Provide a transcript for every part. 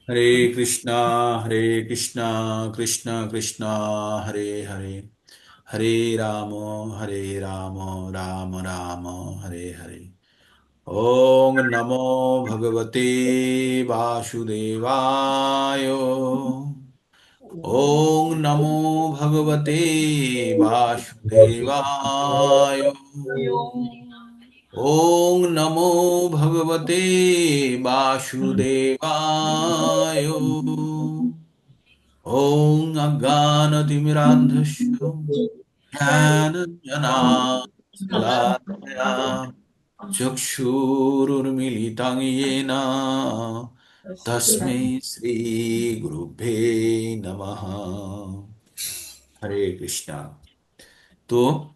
हरे कृष्णा हरे कृष्णा कृष्णा कृष्णा हरे हरे हरे राम हरे राम राम राम हरे हरे। ओम नमो भगवते वासुदेवाय। ओम नमो भगवते वासुदेवाय। ओम नमो भगवते वासुदेवाय। ॐ अज्ञानतिमिरान्धस्य ज्ञानञ्जनाशलाकया चक्षुरुन्मीलितं येन तस्मै श्रीगुरुभ्ये नमः। हरे कृष्णा। तो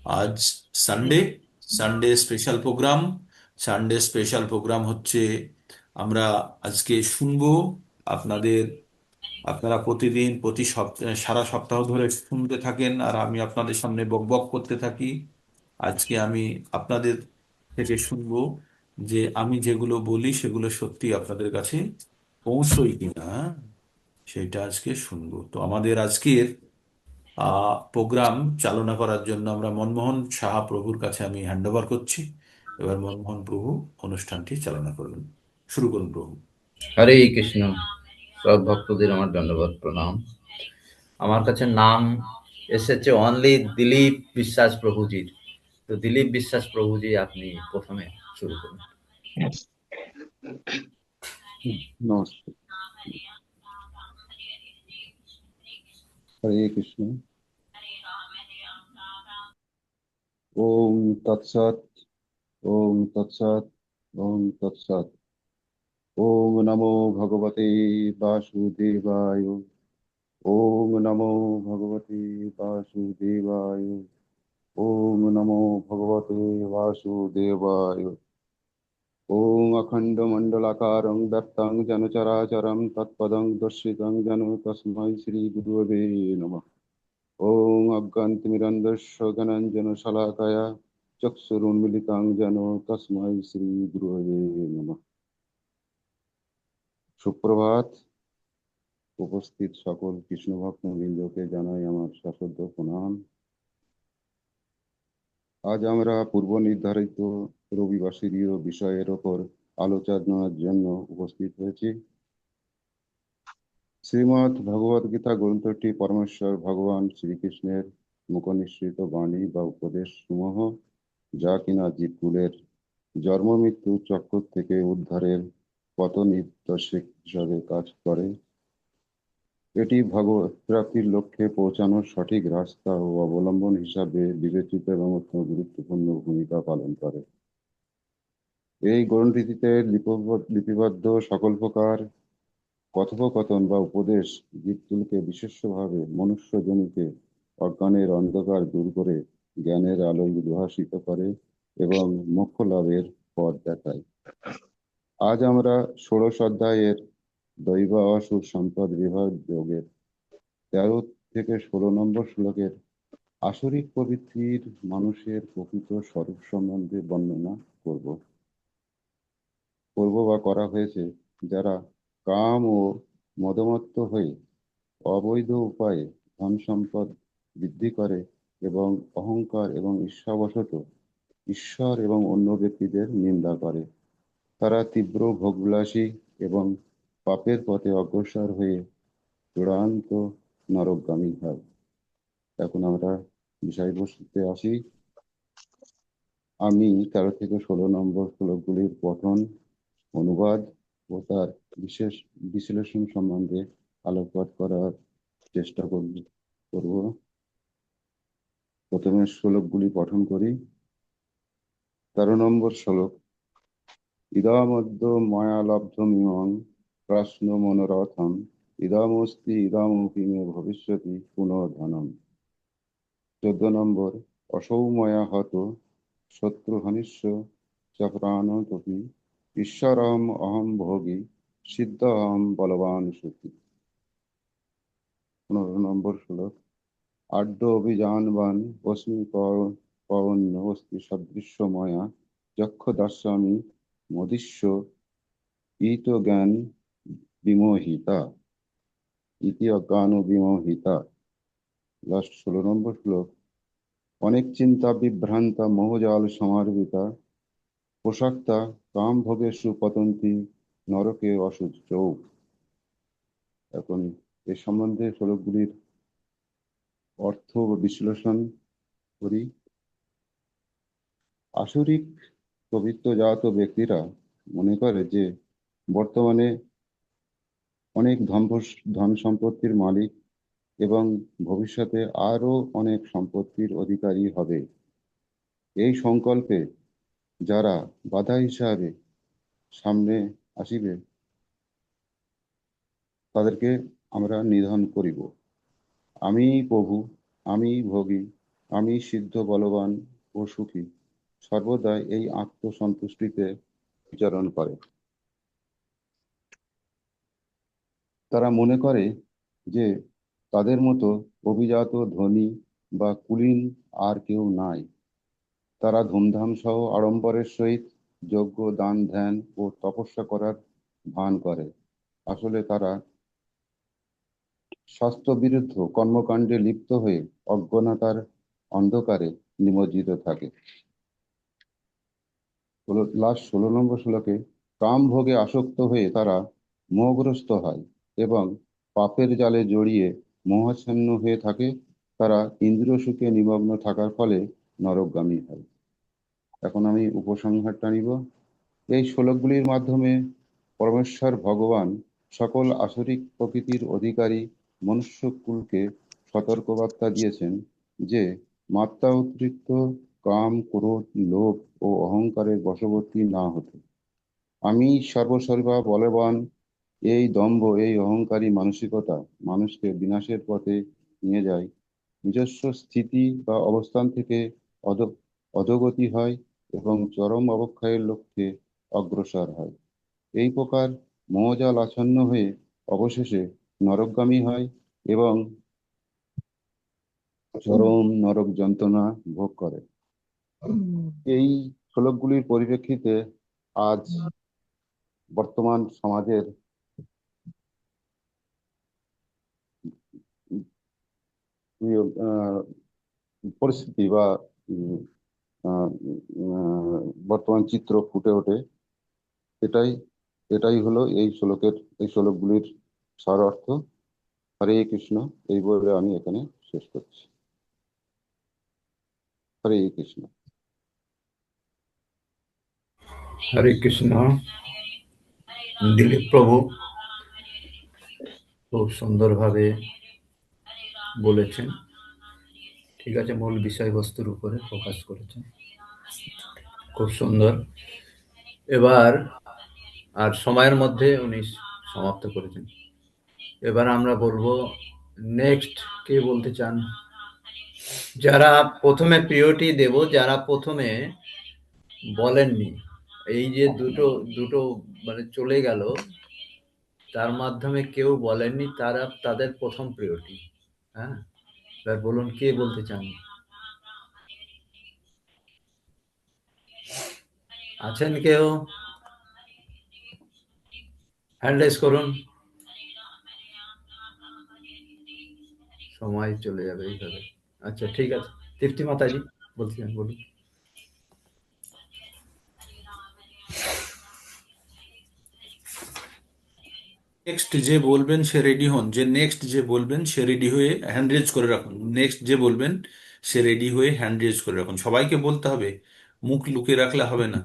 আজ Sunday, Sunday special program. Sunday special program হচ্ছে আমরা আজকে শুনবো আপনাদের, আপনারা প্রতিদিন প্রতি সপ্তাহ সারা সপ্তাহ ধরে শুনতে থাকেন আর আমি আপনাদের সামনে বকবক করতে থাকি। আজকে আমি আপনাদের থেকে শুনবো যে আমি যেগুলো বলি সেগুলো সত্যি আপনাদের কাছে পৌঁছই কিনা, সেটা আজকে শুনবো। তো আমাদের আজকের প্রোগ্রাম চালনা করার জন্য আমরা মনমোহন সাহা প্রভুর কাছে আমি হ্যান্ড ওভার করছি। এবার মনমোহন প্রভু অনুষ্ঠানটি চালনা করবেন। শুরু করুন প্রভু। হরে কৃষ্ণ। সব ভক্তদের আমার দণ্ডবত প্রণাম। আমার কাছে নাম এসেছে অনলি দিলীপ বিশ্বাস প্রভুজির। তো দিলীপ বিশ্বাস প্রভুজি, আপনি প্রথমে শুরু করুন। নমস্তে। হরে কৃষ্ণ। ওম তৎসৎ। ওম তৎসৎ। ওম তৎসৎ। ওম নমো ভগবতে বাসুদেবায়। ওম নমো ভগবতে বাসুদেবায়। ওম নমো ভগবতে বাসুদেবায়। ওম অখণ্ডমণ্ডলাকারং ব্যক্তং যেন চরাচরং তৎপদং দর্শিতং যেন তস্मै শ্রী গুরুবে নমঃ। ওং অজ্ঞানতিমিরন্ধস্য জ্ঞানাঞ্জনশলাকয়া চক্ষুरुन्मीलितं যেন তস্मै শ্রী গুরুবে নমঃ। সুপ্রভাত। উপস্থিত সকল কৃষ্ণ ভক্তবৃন্দকে জানাই আমার সশ্রদ্ধ প্রণাম। আজ আমরা পূর্ব নির্ধারিত রবিবাসরীয় বিষয়ের ওপর আলোচনার জন্য উপস্থিত হয়েছি। শ্রীমদ্ ভগবদ গীতা গ্রন্থটি পরমেশ্বর ভগবান শ্রীকৃষ্ণের মুখনিসৃত বাণী বা উপদেশ সমূহ, যা কিনা জীবকুলের জন্ম মৃত্যু চক্র থেকে উদ্ধারের পথ নির্দেশক হিসাবে কাজ করে। এটি ভগবত প্রাপ্তির লক্ষ্যে পৌঁছানোর সঠিক রাস্তা ও অবলম্বন হিসাবে বিবেচিত এবং অত্যন্ত গুরুত্বপূর্ণ ভূমিকা পালন করে। এই গ্রন্থটিতে লিপিবদ্ধ সকল প্রকার কথোপকথন বা উপদেশ জীবকুলকে বিশেষভাবে মনুষ্যজনিতে অজ্ঞানের অন্ধকার দূর করে জ্ঞানের আলোয় উদ্ভাসিত করে এবং মোক্ষ লাভের পথ দেখায়। আজ আমরা ষোড়শ অধ্যায়ের দৈব অসুর সম্পদ বিভাগ যোগের 13 থেকে 16 নম্বর শ্লোকের আসরিক প্রবৃত্তির মানুষের প্রকৃত স্বরূপ সম্বন্ধে বর্ণনা করব বা করা হয়েছে, যারা কাম ও মদমত্ত হয়ে অবৈধ উপায়ে ধন সম্পদ বৃদ্ধি করে এবং অহংকার এবং ঈর্ষাবশত ঈশ্বর এবং অন্য ব্যক্তিদের নিন্দা করে। তারা তীব্র ভোগবিলাসী এবং পাপের পথে অগ্রসর হয়ে চূড়ান্ত নরকগামী হয়। এখন আমরা বিষয়বস্তুতে আসি। আমি 13 থেকে 16 নম্বর শ্লোকগুলির পঠন, অনুবাদ ও তার বিশেষ বিশ্লেষণ সম্বন্ধে আলোকপাত করার চেষ্টা করব। প্রথমে শ্লোকগুলি পঠন করি। 13 নম্বর শ্লোক। ইদামদ্য মায়ালব্ধমিমং প্রশ্ন মনোরথম ইদামস্তি ইদামপি মে ভবিষ্যতি পুনর্ধনম। 14 নম্বর। অসৌ ময়া হত শত্রুহনিষ্য চ প্রাণতপি ঈশ্বরম অহম ভোগী সিদ্ধহম বলবান সুখী। 15 নম্বর শ্লোক। আড্য অভিযানবান অস্মি পবন্য অস্তি সদৃশ্য ময়া যক্ষ দাস্যামি মদিষ্য ইত জ্ঞান বিমোহিতা ইতি অজ্ঞানো বিমোহিতা। লাস্ট 16 নম্বর শ্লোক। অনেক চিন্তা বিভ্রান্তা মোহজাল সমার্বিতা পোশাক্তা কাম ভোগেষু পতন্তি নরকে অসুচৌ। এখন এ সম্বন্ধে শ্লোকগুলির অর্থ ও বিশ্লেষণ করি। আসরিক প্রবৃত্তজাত ব্যক্তিরা মনে করে যে বর্তমানে অনেক ধন সম্পত্তির মালিক এবং ভবিষ্যতে আরো অনেক সম্পত্তির অধিকারী হবে। এই সংকল্পে যারা বাধা হিসাবে সামনে আসিবে তাদেরকে আমরা নিধন করিব। আমি প্রভু, আমি ভোগী, আমি সিদ্ধ বলবান ও সুখী, সর্বদা এই আত্মসন্তুষ্টিতে বিচরণ করে। তারা মনে করে যে তাদের মতো অভিজাত ধনী বা কুলীন আর কেউ নাই। তারা ধুমধাম সহ আড়ম্বরের সহিত যজ্ঞ দান ধ্যান ও তপস্যা করার ভান করে। আসলে তারা স্বাস্থ্য বিরুদ্ধ কর্মকাণ্ডে লিপ্ত হয়ে অজ্ঞানতার অন্ধকারে নিমজ্জিত থাকে। লাস্ট 16 নম্বর শ্লোকে কাম ভোগে আসক্ত হয়ে তারা মোহগ্রস্ত হয় এবং পাপের জালে জড়িয়ে মোহাচ্ছন্ন হয়ে থাকে। তারা ইন্দ্রিয় সুখে নিমগ্ন থাকার ফলে নরকগামী হয়। এখন আমি উপসংহারটা নিব। এই শ্লোকগুলির মাধ্যমে পরমেশ্বর ভগবান সকল আসরিক প্রকৃতির অধিকারী মনুষ্যকুলকে সতর্কবার্তা দিয়েছেন যে মাত্রা অতিরিক্ত কাম, ক্রোধ, লোভ ও অহংকারের বশবর্তী না হতে। আমি সর্বসর্বা বলবান এই দম্ভ, এই অহংকারী মানসিকতা মানুষকে বিনাশের পথে নিয়ে যায়। নিজস্ব স্থিতি বা অবস্থান থেকে অধোগতি হয় এবং চরম অবক্ষয়ের লক্ষ্যে অগ্রসর হয়। এই প্রকার মোহজাল আচ্ছন্ন হয়ে অবশেষে নরকগামী হয় এবং চরম নরক যন্ত্রণা ভোগ করে। এই শ্লোকগুলির পরিপ্রেক্ষিতে আজ বর্তমান সমাজের পরিস্থিতি বা আহ, বর্তমান চিত্র ফুটে ওঠে। এটাই এটাই হলো এই শ্লোকগুলির সার অর্থ। হরে কৃষ্ণ, এই বলে আমি এখানে শেষ করছি। হরে কৃষ্ণ। হরে কৃষ্ণ। দিলীপ প্রভু খুব সুন্দরভাবে বলেছেন। ঠিক আছে, মূল বিষয়বস্তুর উপরে ফোকাস করেছেন, খুব সুন্দর। এবার আর সময়ের মধ্যে উনি সমাপ্ত করেছেন। এবার আমরা বলবো নেক্সট কে বলতে চান? যারা প্রথমে প্রিয়রিটি দেব, যারা প্রথমে বলেননি, এই যে দুটো দুটো মানে চলে গেল, তার মাধ্যমে কেউ বলেননি, তাদের প্রথম প্রিয়রিটি। হ্যাঁ, এবার বলুন কে বলতে চান? আছেন কেউ? হ্যান্ড রেজ করুন, সময় চলে যাবে এইভাবে। আচ্ছা ঠিক আছে, তৃপ্তি মাতাজি বলছিলেন, বলুন। নেক্সট যে বলবেন সে রেডি হন, যে নেক্সট যে বলবেন সে রেডি হয়ে হ্যান্ড রেজ করে রাখুন। নেক্সট যে বলবেন সে রেডি হয়ে হ্যান্ড রেজ করে রাখুন। সবাইকে বলতে হবে, মুখ লুকিয়ে রাখলে হবে না।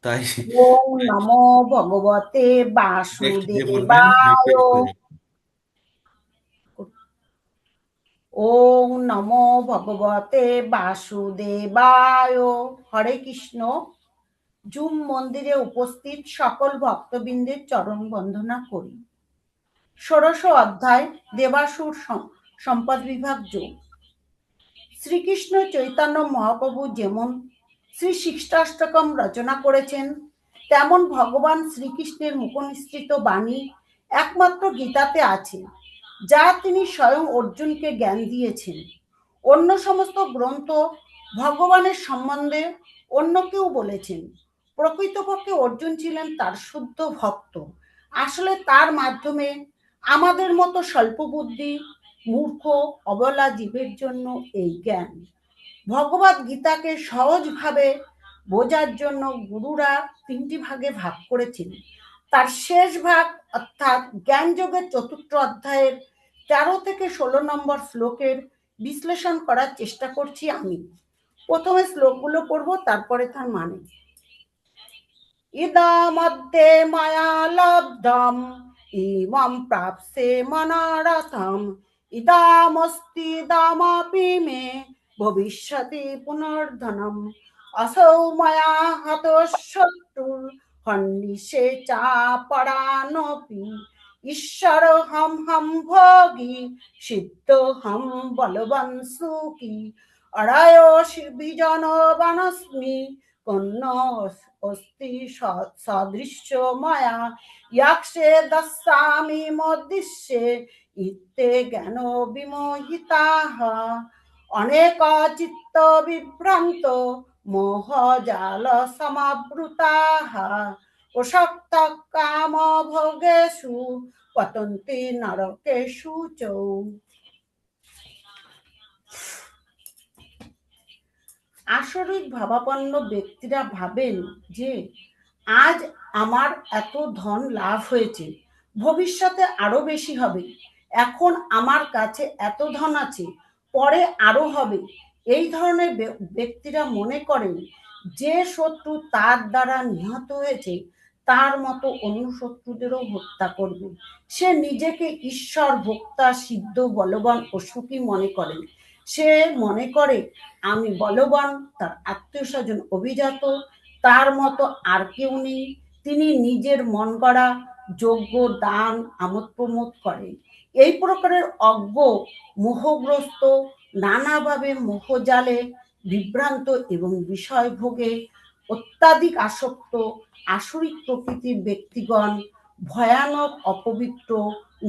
তাই ওম নমো ভগবতে নেক্সট যে বলবেন হ্যান্ড বাসুদেবায়। রেজ করে রাখুন। ওম নমো ভগবতে বাসুদেবায়। হরে কৃষ্ণ। জুম মন্দিরে উপস্থিত সকল ভক্তবৃন্দের চরণ বন্দনা করি। ষোড়শ অধ্যায় দেবাসুর সম্পদ বিভাগ যোগ। শ্রীকৃষ্ণ চৈতন্য মহাপ্রভু যেমন শ্রী শিষ্টাষ্টকম রচনা করেছেন, তেমন ভগবান শ্রীকৃষ্ণের মুখনিসৃত বাণী একমাত্র গীতাতে আছে, যা তিনি স্বয়ং অর্জুনকে জ্ঞান দিয়েছেন। অন্য সমস্ত গ্রন্থ ভগবানের সম্বন্ধে অন্য কেউ বলেছেন। প্রকৃতপক্ষে অর্জুন ছিলেন তার শুদ্ধ ভক্ত, আসলে তার মাধ্যমে আমাদের মতো স্বল্পবুদ্ধি, মূর্খ, অবলা জীবের জন্য এই জ্ঞান। ভগবদ গীতাকে সহজভাবে বোঝার জন্য গুরুরা 3টি ভাগে ভাগ করেছেন। তার শেষ ভাগ অর্থাৎ জ্ঞানযোগের 4র্থ অধ্যায়ের 13 থেকে 16 নম্বর শ্লোকের বিশ্লেষণ করার চেষ্টা করছি আমি। প্রথমে শ্লোকগুলো পড়বো, তারপরে তার মানে। ইদমধ্যে মায়া লব্ধম ইমম প্রাপ্সে মনারথম ইদমস্তিদমপি মে ভবিষ্যতি পুনর্ধনম असौ मया हतः शत्रुर् हन्निशे चापरानपि ईश्वरोऽहं हं भोगी सिद्धोऽहं बलवान् सुखी अरायोऽसि विजनवानस्मि कन्नो अस्ति सदृश्य मया यक्षे दस्सामि मोद्दिश्ये इत्ते ज्ञानो विमोहिताः अनेक चित्त विभ्रांत मोहजाल समावृताः अशक्त काम भोगेषु पतन्ति नरकेषु च। আসরিক ভাবাপন্ন ব্যক্তিরা ভাবেন যে আজ আমার এত ধন লাভ হয়েছে, ভবিষ্যতে আরো বেশি হবে। এখন আমার কাছে এত ধন আছে, পরে আরো হবে। এই ধরনের ব্যক্তিরা মনে করেন যে শত্রু তার দ্বারা নিহত হয়েছে তার মতো অন্য শত্রুদেরও হত্যা করবে। সে নিজেকে ঈশ্বর, ভোক্তা, সিদ্ধ, বলবান ও সুখী মনে করেন। সে মনে করে আমি বলবান, তার আত্মীয় স্বজন অভিজাত, তার মতো আর কেউ নেই। তিনি নিজের মন গড়া যজ্ঞ, দান, আমোদ প্রমোদ করেন। এই প্রকারের অজ্ঞ, মোহগ্রস্ত, নানাভাবে মোহজালে বিভ্রান্ত এবং বিষয় ভোগে অত্যাধিক আসক্ত আসরিক প্রকৃতির ব্যক্তিগণ ভয়ানক, অপবিত্র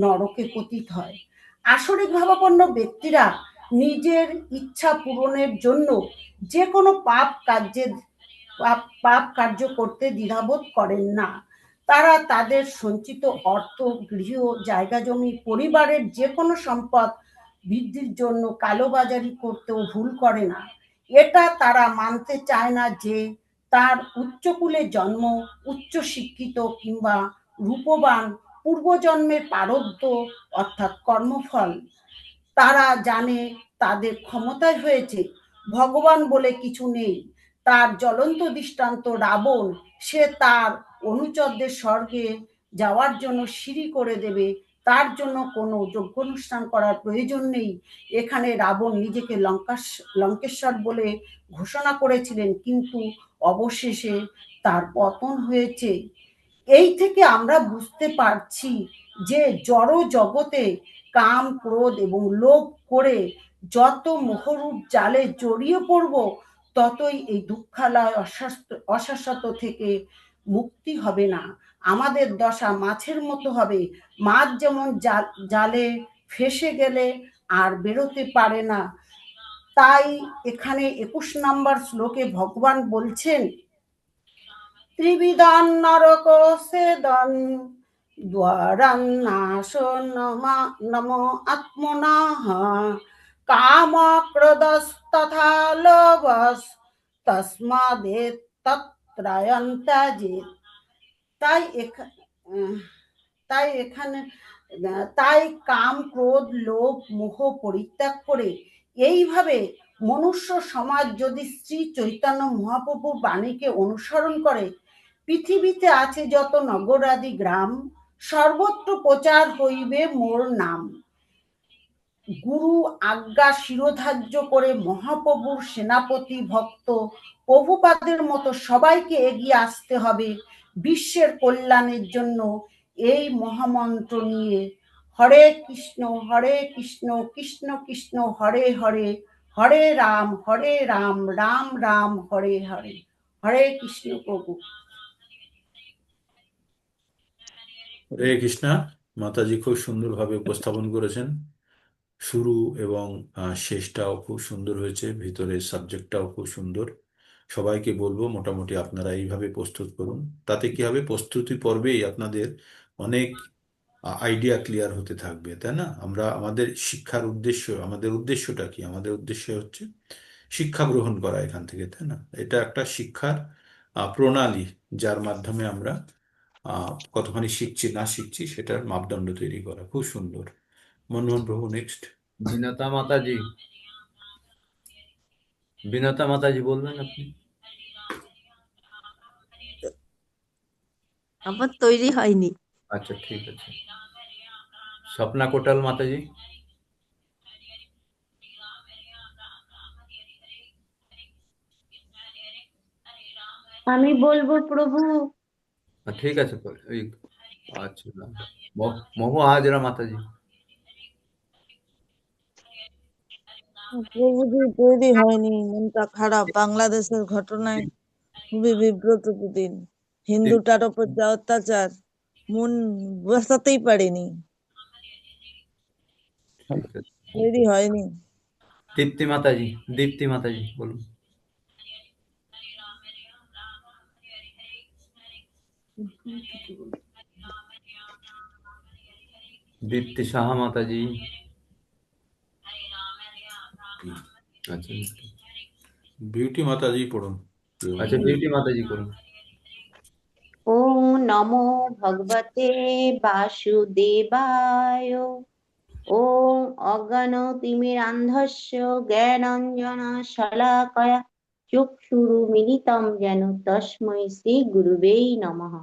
নরকে পতিত হয়। আসরিক ভাবাপন্ন ব্যক্তিরা নিজের ইচ্ছা পূরণের জন্য যে কোনো পাপ কার্য করতে দ্বিধাবোধ করেন না। তারা তাদের সঞ্চিত অর্থ, গৃহ, জায়গা জমি, পরিবারের যে কোনো সম্পদ বৃদ্ধির জন্য কালোবাজারি করতেও ভুল করে না। এটা তারা মানতে চায় না যে তার উচ্চকুলে জন্ম, উচ্চ শিক্ষিত কিংবা রূপবান পূর্বজন্মের প্রারব্ধ অর্থাৎ কর্মফল। তারা জানে তাদের ক্ষমতায় হয়েছে, ভগবান বলে কিছু নেই। তার জ্বলন্ত দৃষ্টান্ত রাবণ, সে তার অনুচরদের স্বর্গে যাওয়ার জন্য সিঁড়ি করে দেবে, তার জন্য কোনো যজ্ঞানুষ্ঠান করার প্রয়োজন নেই। এখানে রাবণ নিজেকে লঙ্কেশ্বর বলে ঘোষণা করেছিলেন, কিন্তু অবশেষে তার পতন হয়েছে। এই থেকে আমরা বুঝতে পারছি যে জড় জগতে কাম, ক্রোধ এবং লোভ করে যত মোহরূপ জালে জড়িয়ে পড়ব, ততই এই দুঃখালয় অশাশ্বত থেকে মুক্তি হবে না। আমাদের দশা মাছের মতো হবে। মাছ যেমন জালে ফেসে গেলে আর বেরোতে পারে না, তাই এখানে 21 নম্বর শ্লোকে ভগবান বলছেন, ত্রিবিধান নরক সেদন দ্বারান্নাশ নম আত্মনাঃ কাম ক্রোধস্তথা লোভস তস্মাদেতত্ত্রয়ং ত্যজেৎ। তাই কাম, ক্রোধ, লোভ, মোহ পরিত্যাগ করে এইভাবে মনুষ্য সমাজ যদি শ্রী চৈতন্য মহাপ্রভুর বাণীকে অনুসরণ করে, পৃথিবীতে আছে যত নগরাদি গ্রাম, সর্বত্র প্রচার হইবে মোর নাম। গুরু আজ্ঞা শিরোধার্য করে মহাপ্রভুর সেনাপতি ভক্ত প্রভুপাদের মতো সবাইকে এগিয়ে আসতে হবে বিশ্বের কল্যাণের জন্য। এই মহামন্ত্র নিয়ে হরে কৃষ্ণ কৃষ্ণ কৃষ্ণ হরে হরে, হরে রাম রাম রাম হরে হরে। হরে কৃষ্ণ প্রভু। হরে কৃষ্ণা। মাতাজি খুব সুন্দরভাবে উপস্থাপন করেছেন। শুরু এবং শেষটাও খুব সুন্দর হয়েছে, ভিতরের সাবজেক্টটাও খুব সুন্দর। সবাইকে বলবো মোটামুটি আপনারা এইভাবে প্রস্তুত করুন। তাতে কি হবে, প্রস্তুতি পর্বেই আপনাদের অনেক আইডিয়া ক্লিয়ার হতে থাকবে, তাই না? আমরা আমাদের শিক্ষার উদ্দেশ্য, আমাদের উদ্দেশ্যটা কি? আমাদের উদ্দেশ্য হচ্ছে শিক্ষা গ্রহণ করা এখান থেকে, তাই না? এটা একটা শিক্ষার প্রণালী, যার মাধ্যমে আমরা কতখানি শিখছি না শিখছি সেটার মাপদণ্ড তৈরি করা। খুব সুন্দর। মনমোহন প্রভু, নেক্সট। বিনতা মাতাজি, বিনতা মাতাজি বলবেন আপনি? আমার তৈরি হয়নি। আচ্ছা, ঠিক আছে। স্বপ্না কোটাল মাতাজি। আমি বলবো প্রভু। ঠিক আছে, ওই আচ্ছা, মহু হাজরা মাতাজি। প্রভুজি তৈরি হয়নি, মনটা খারাপ। বাংলাদেশের ঘটনায় খুবই বিব্রত দিন। হিন্দুটার ওপর যা অত্যাচার, মন বসাতেই পারেনি, ঠিক আছে। তৈরি হয়নি। দীপ্তি মাতাজি, দীপ্তি মাতাজি বলুন। দীপ্তি সাহা মাতাজি। আচ্ছা, বিউটি মাতাজি পড়ুন। আচ্ছা, বিউটি মাতাজি করুন। ওম নমো ভগবতে বাসুদেবায়। ওম অজ্ঞানতিমিরান্ধস্য জ্ঞানাঞ্জন শলাকয়া চক্ষুরুমিলিতং যেন তস্मै শ্রী গুরুবে নমঃ।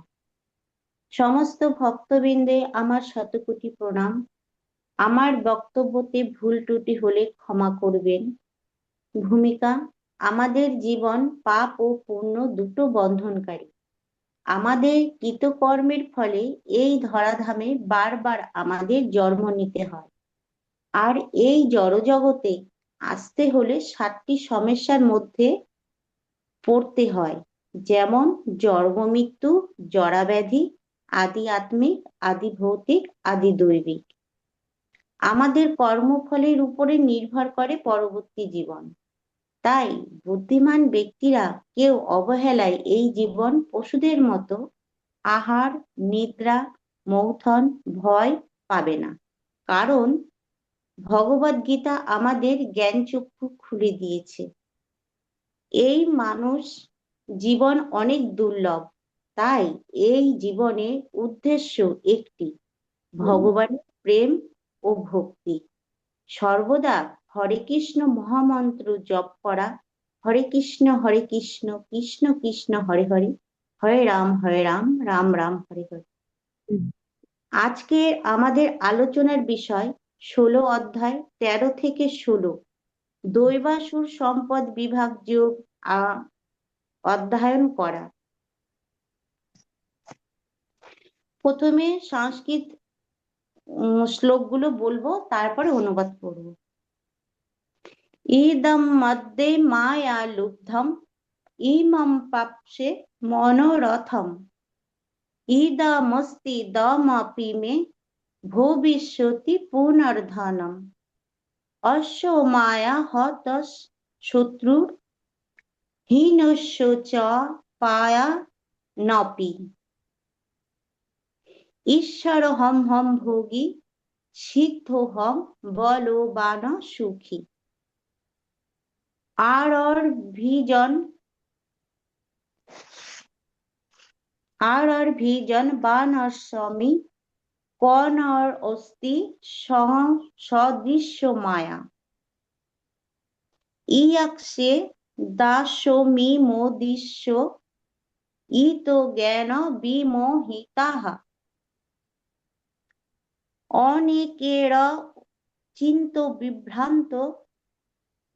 সমস্ত ভক্তবৃন্দে আমার শতকোটি প্রণাম। আমার বক্তব্যতে ভুল ত্রুটি হলে ক্ষমা করবেন। ভূমিকা: আমাদের জীবন পাপ ও পুণ্য দুটো বন্ধনকারী। আমাদের কৃতকর্মের ফলে এই ধরাধামে বারবার আমাদের জন্ম নিতে হয়। আর এই জড়জগতে আসতে হলে 7টি সমস্যার মধ্যে পড়তে হয়, যেমন জন্ম মৃত্যু, জরাব্যাধি, আদি আত্মিক, আদি ভৌতিক, আদি দৈবিক। আমাদের কর্মফলের উপরে নির্ভর করে পরবর্তী জীবন। তাই বুদ্ধিমান ব্যক্তিরা কেউ অবহেলায় এই জীবন পশুদের মতো আহার, নিদ্রা, মৈথুন, ভয় পাবে না। কারণ ভগবদ্গীতা আমাদের জ্ঞানচক্ষু খুলে দিয়েছে। এই মানুষ জীবন অনেক দুর্লভ, তাই এই জীবনের উদ্দেশ্য একটি, ভগবানের প্রেম ও ভক্তি। সর্বদা হরে কৃষ্ণ মহামন্ত্র জপ করা, হরে কৃষ্ণ কৃষ্ণ কৃষ্ণ হরে হরে, হরে রাম রাম রাম হরে হরে। আজকে আমাদের আলোচনার বিষয় 16 অধ্যায় 13 থেকে 16 দৈবাসুর সম্পদ বিভাগ যোগ অধ্যয়ন করা। প্রথমে সংস্কৃত শ্লোকগুলো বলবো, তারপরে অনুবাদ করবো। ইদম মধ্যে মায়া লুব্ধম ইমম পাপসে মনোরথম ইদমস্তি দমপি মে ভবিষ্যতি পুনর্ধনম অশ্ব মায়া হতস শত্রুর হীনস্য চ পায়া নপি ঈশ্বর হম হম ভোগী সিদ্ধ হম বলবান সুখী। আর ভিজন বানর স্বামী কনর অস্তি সদৃশ্য মায়া ইয়াক্ষে দাসমি মোদিষ্য ইত জ্ঞান বিমোহিতাঃ অনেকের চিন্ত বিভ্রান্ত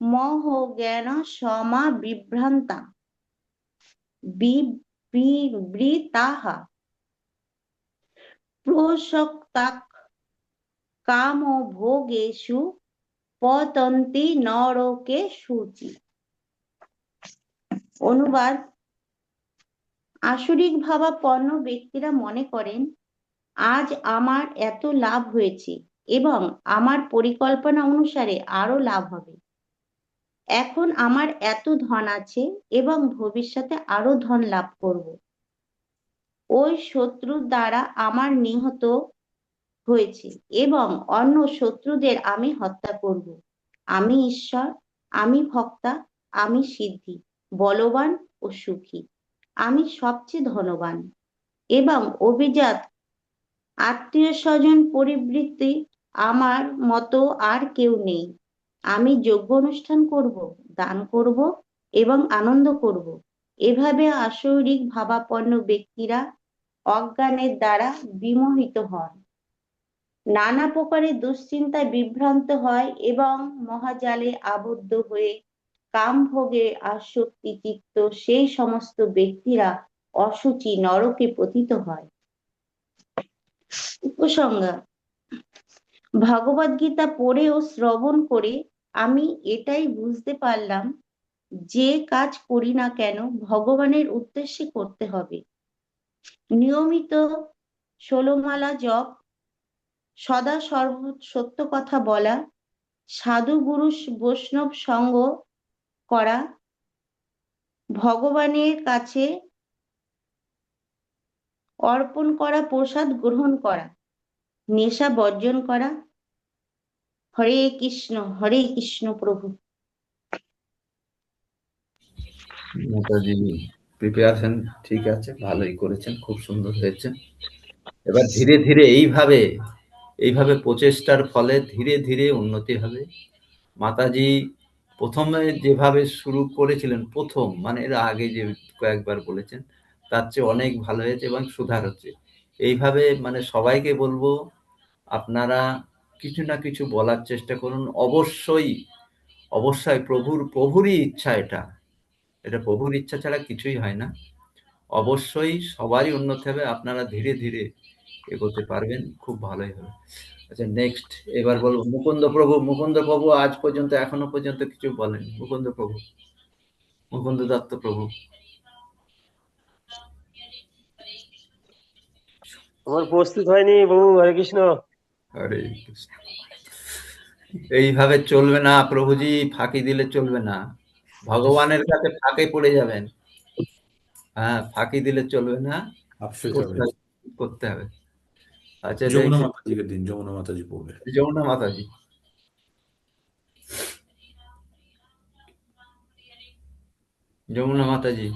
মোহ জ্ঞান সমা বিভ্রান্তা বিবৃতাঃ প্রসক্তাঃ কাম ভোগেষু পতন্তি নরকেষু। অনুবাদ: আসরিক ভাবাপন্ন ব্যক্তিরা মনে করেন আজ আমার এত লাভ হয়েছে এবং আমার পরিকল্পনা অনুসারে আরো লাভ হবে। এখন আমার এত ধন আছে এবং ভবিষ্যতে আরো ধন লাভ করব। ওই শত্রুর দ্বারা আমার নিহত হয়েছে এবং অন্য শত্রুদের আমি হত্যা করব। আমি ঈশ্বর, আমি ভক্তা, আমি সিদ্ধি, বলবান ও সুখী। আমি সবচেয়ে ধনবান এবং অভিজাত। আত্মীয় স্বজন পরিবৃত্তি আমার মতো আর কেউ নেই। আমি যজ্ঞ অনুষ্ঠান করব, দান করব এবং আনন্দ করব। এভাবে আসরিক ভাবাপন্ন ব্যক্তিরা অজ্ঞানের দ্বারা বিমোহিত হন, নানা প্রকারের দুশ্চিন্তায় বিভ্রান্ত হয় এবং মহাজালে আবদ্ধ হয়ে কামভোগে আসক্তি চিত্ত সেই সমস্ত ব্যক্তিরা অসুচি নরকে পতিত হয়। উপসংহার: ভগবদ গীতা পড়ে ও শ্রবণ করে আমি এটাই বুঝতে পারলাম, যে কাজ করি না কেন ভগবানের উদ্দেশ্যে করতে হবে। নিয়মিত 16 মালা জপ, সদা সত্য কথা বলা, সাধু গুরু বৈষ্ণব সঙ্গ করা, ভগবানের কাছে অর্পণ করা প্রসাদ গ্রহণ করা, নেশা বর্জন করা। হরে কৃষ্ণ প্রভু। মাতাজি, প্রিপারেশন ঠিক আছে, ভালোই করেছেন, খুব সুন্দর হয়েছে। এবার ধীরে ধীরে এইভাবে প্রচেষ্টার ফলে ধীরে ধীরে উন্নতি হবে। মাতাজি প্রথমে যেভাবে শুরু করেছিলেন, প্রথম মানে এর আগে যে কয়েকবার বলেছেন, তার চেয়ে অনেক ভালো হয়েছে এবং সুধার হচ্ছে। এইভাবে মানে সবাইকে বলবো, আপনারা কিছু না কিছু বলার চেষ্টা করুন। অবশ্যই প্রভুরই ইচ্ছা, এটা প্রভুর ইচ্ছা ছাড়া কিছুই হয় না। অবশ্যই সবারই উন্নতি হবে, আপনারা ধীরে ধীরে এগোতে পারবেন, খুব ভালোই হবে। আচ্ছা, নেক্সট এবার বলবো মুকুন্দ প্রভু আজ পর্যন্ত এখনো পর্যন্ত কিছু বলেন। মুকুন্দ দত্ত প্রভু। আমার প্রস্তুত হয়নি প্রভু। হরে কৃষ্ণ। হরে কৃষ্ণ। এইভাবে চলবে না প্রভুজি, ফাঁকি দিলে চলবে না, ভগবানের কাছে ফাঁকে পড়ে যাবেন। হ্যাঁ, ফাঁকি দিলে চলবে না, করতে হবে। আচ্ছা, যমুনা মাতাজিকে দিন, যমুনা মাতাজি পড়বে। যমুনা মাতাজি। যমুনা মাতাজি।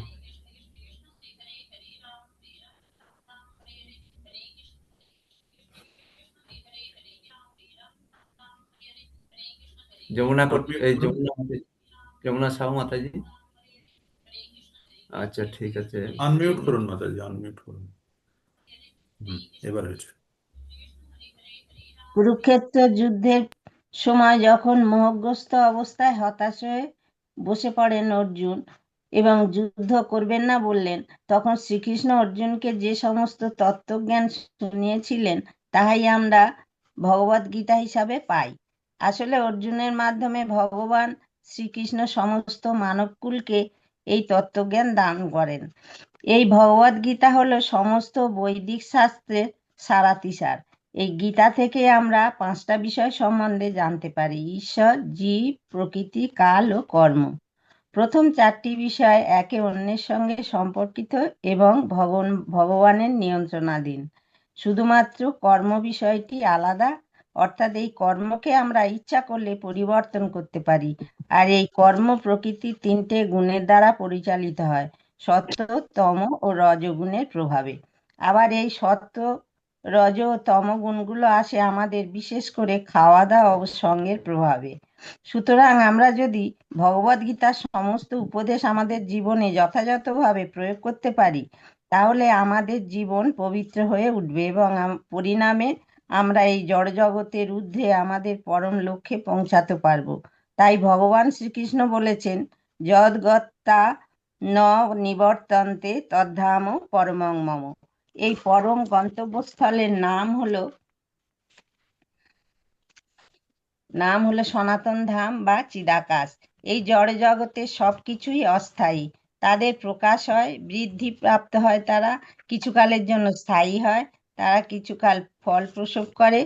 যমুনা সাহু মাতাজি। আচ্ছা, ঠিক আছে, আনমিউট করুন মাতাজি, আনমিউট করুন। এবার হয়েছে। কুরুক্ষেত্র যুদ্ধের সময় যখন মোহগ্রস্ত অবস্থায় হতাশ হয়ে বসে পড়েন অর্জুন এবং যুদ্ধ করবেন না বললেন, তখন শ্রীকৃষ্ণ অর্জুনকে যে সমস্ত তত্ত্বজ্ঞান শুনিয়েছিলেন তাহাই আমরা ভগবদ গীতা হিসাবে পাই। আসলে অর্জুনের মাধ্যমে ভগবান শ্রীকৃষ্ণ সমস্ত মানবকুলকে এই তত্ত্বজ্ঞান দান করেন। এই ভগবদ গীতা হলো সমস্ত বৈদিক শাস্ত্রের সারাতিসার। এই গীতা থেকে আমরা 5টা বিষয় সম্বন্ধে জানতে পারি: ঈশ্বর, জীব, প্রকৃতি, কাল ও কর্ম। প্রথম 4টি বিষয় একে অন্যের সঙ্গে সম্পর্কিত এবং ভগবানের নিয়ন্ত্রণাধীন। শুধুমাত্র কর্ম বিষয়টি আলাদা, অর্থাৎ এই কর্মকে আমরা ইচ্ছা করলে পরিবর্তন করতে পারি। আর এই কর্ম প্রকৃতির 3টে গুণের দ্বারা পরিচালিত হয়: সত্ত্ব, তম ও রজগুণের প্রভাবে। আবার এই সত্ত্ব, রজ ও তম গুণগুলো আসে আমাদের বিশেষ করে খাওয়া দাওয়া ও সঙ্গের প্রভাবে। সুতরাং আমরা যদি ভগবদ গীতার সমস্ত উপদেশ আমাদের জীবনে যথাযথভাবে প্রয়োগ করতে পারি, তাহলে আমাদের জীবন পবিত্র হয়ে উঠবে এবং পরিণামে আমরা এই জড় জগতের ঊর্ধ্বে আমাদের পরম লক্ষ্যে পৌঁছাতে পারব। তাই ভগবান শ্রীকৃষ্ণ বলেছেন, যদ্গত্যা ন নিবর্তন্তে তদ্ধাম পরমং মম। এই পরম গন্তব্যস্থলের নাম হলো সনাতন ধাম বা চিদাকাশ। এই জড় জগতের সবকিছুই অস্থায়ী। তাদের প্রকাশ হয়, বৃদ্ধি প্রাপ্ত হয়, তারা কিছুকালের জন্য স্থায়ী হয়, তারা কিছুকাল ফল প্রসব করে,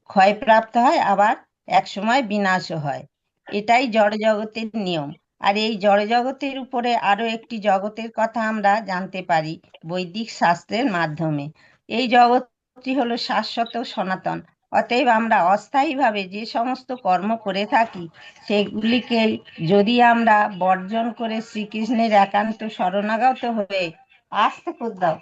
ক্ষয়প্রাপ্ত হয়, আবার একসময় বিনাশও হয়। এটাই জড় জগতের নিয়ম। আর এই জড়জগতের উপরে আরো একটি জগতের কথা আমরা জানতে পারি বৈদিক শাস্ত্রের মাধ্যমে। এই জগৎটি হলো শাশ্বত সনাতন। অতএব আমরা অস্থায়ীভাবে যে সমস্ত কর্ম করে থাকি সেগুলিকে যদি আমরা বর্জন করে শ্রীকৃষ্ণের একান্ত শরণাগত হয়ে আস্তে দাও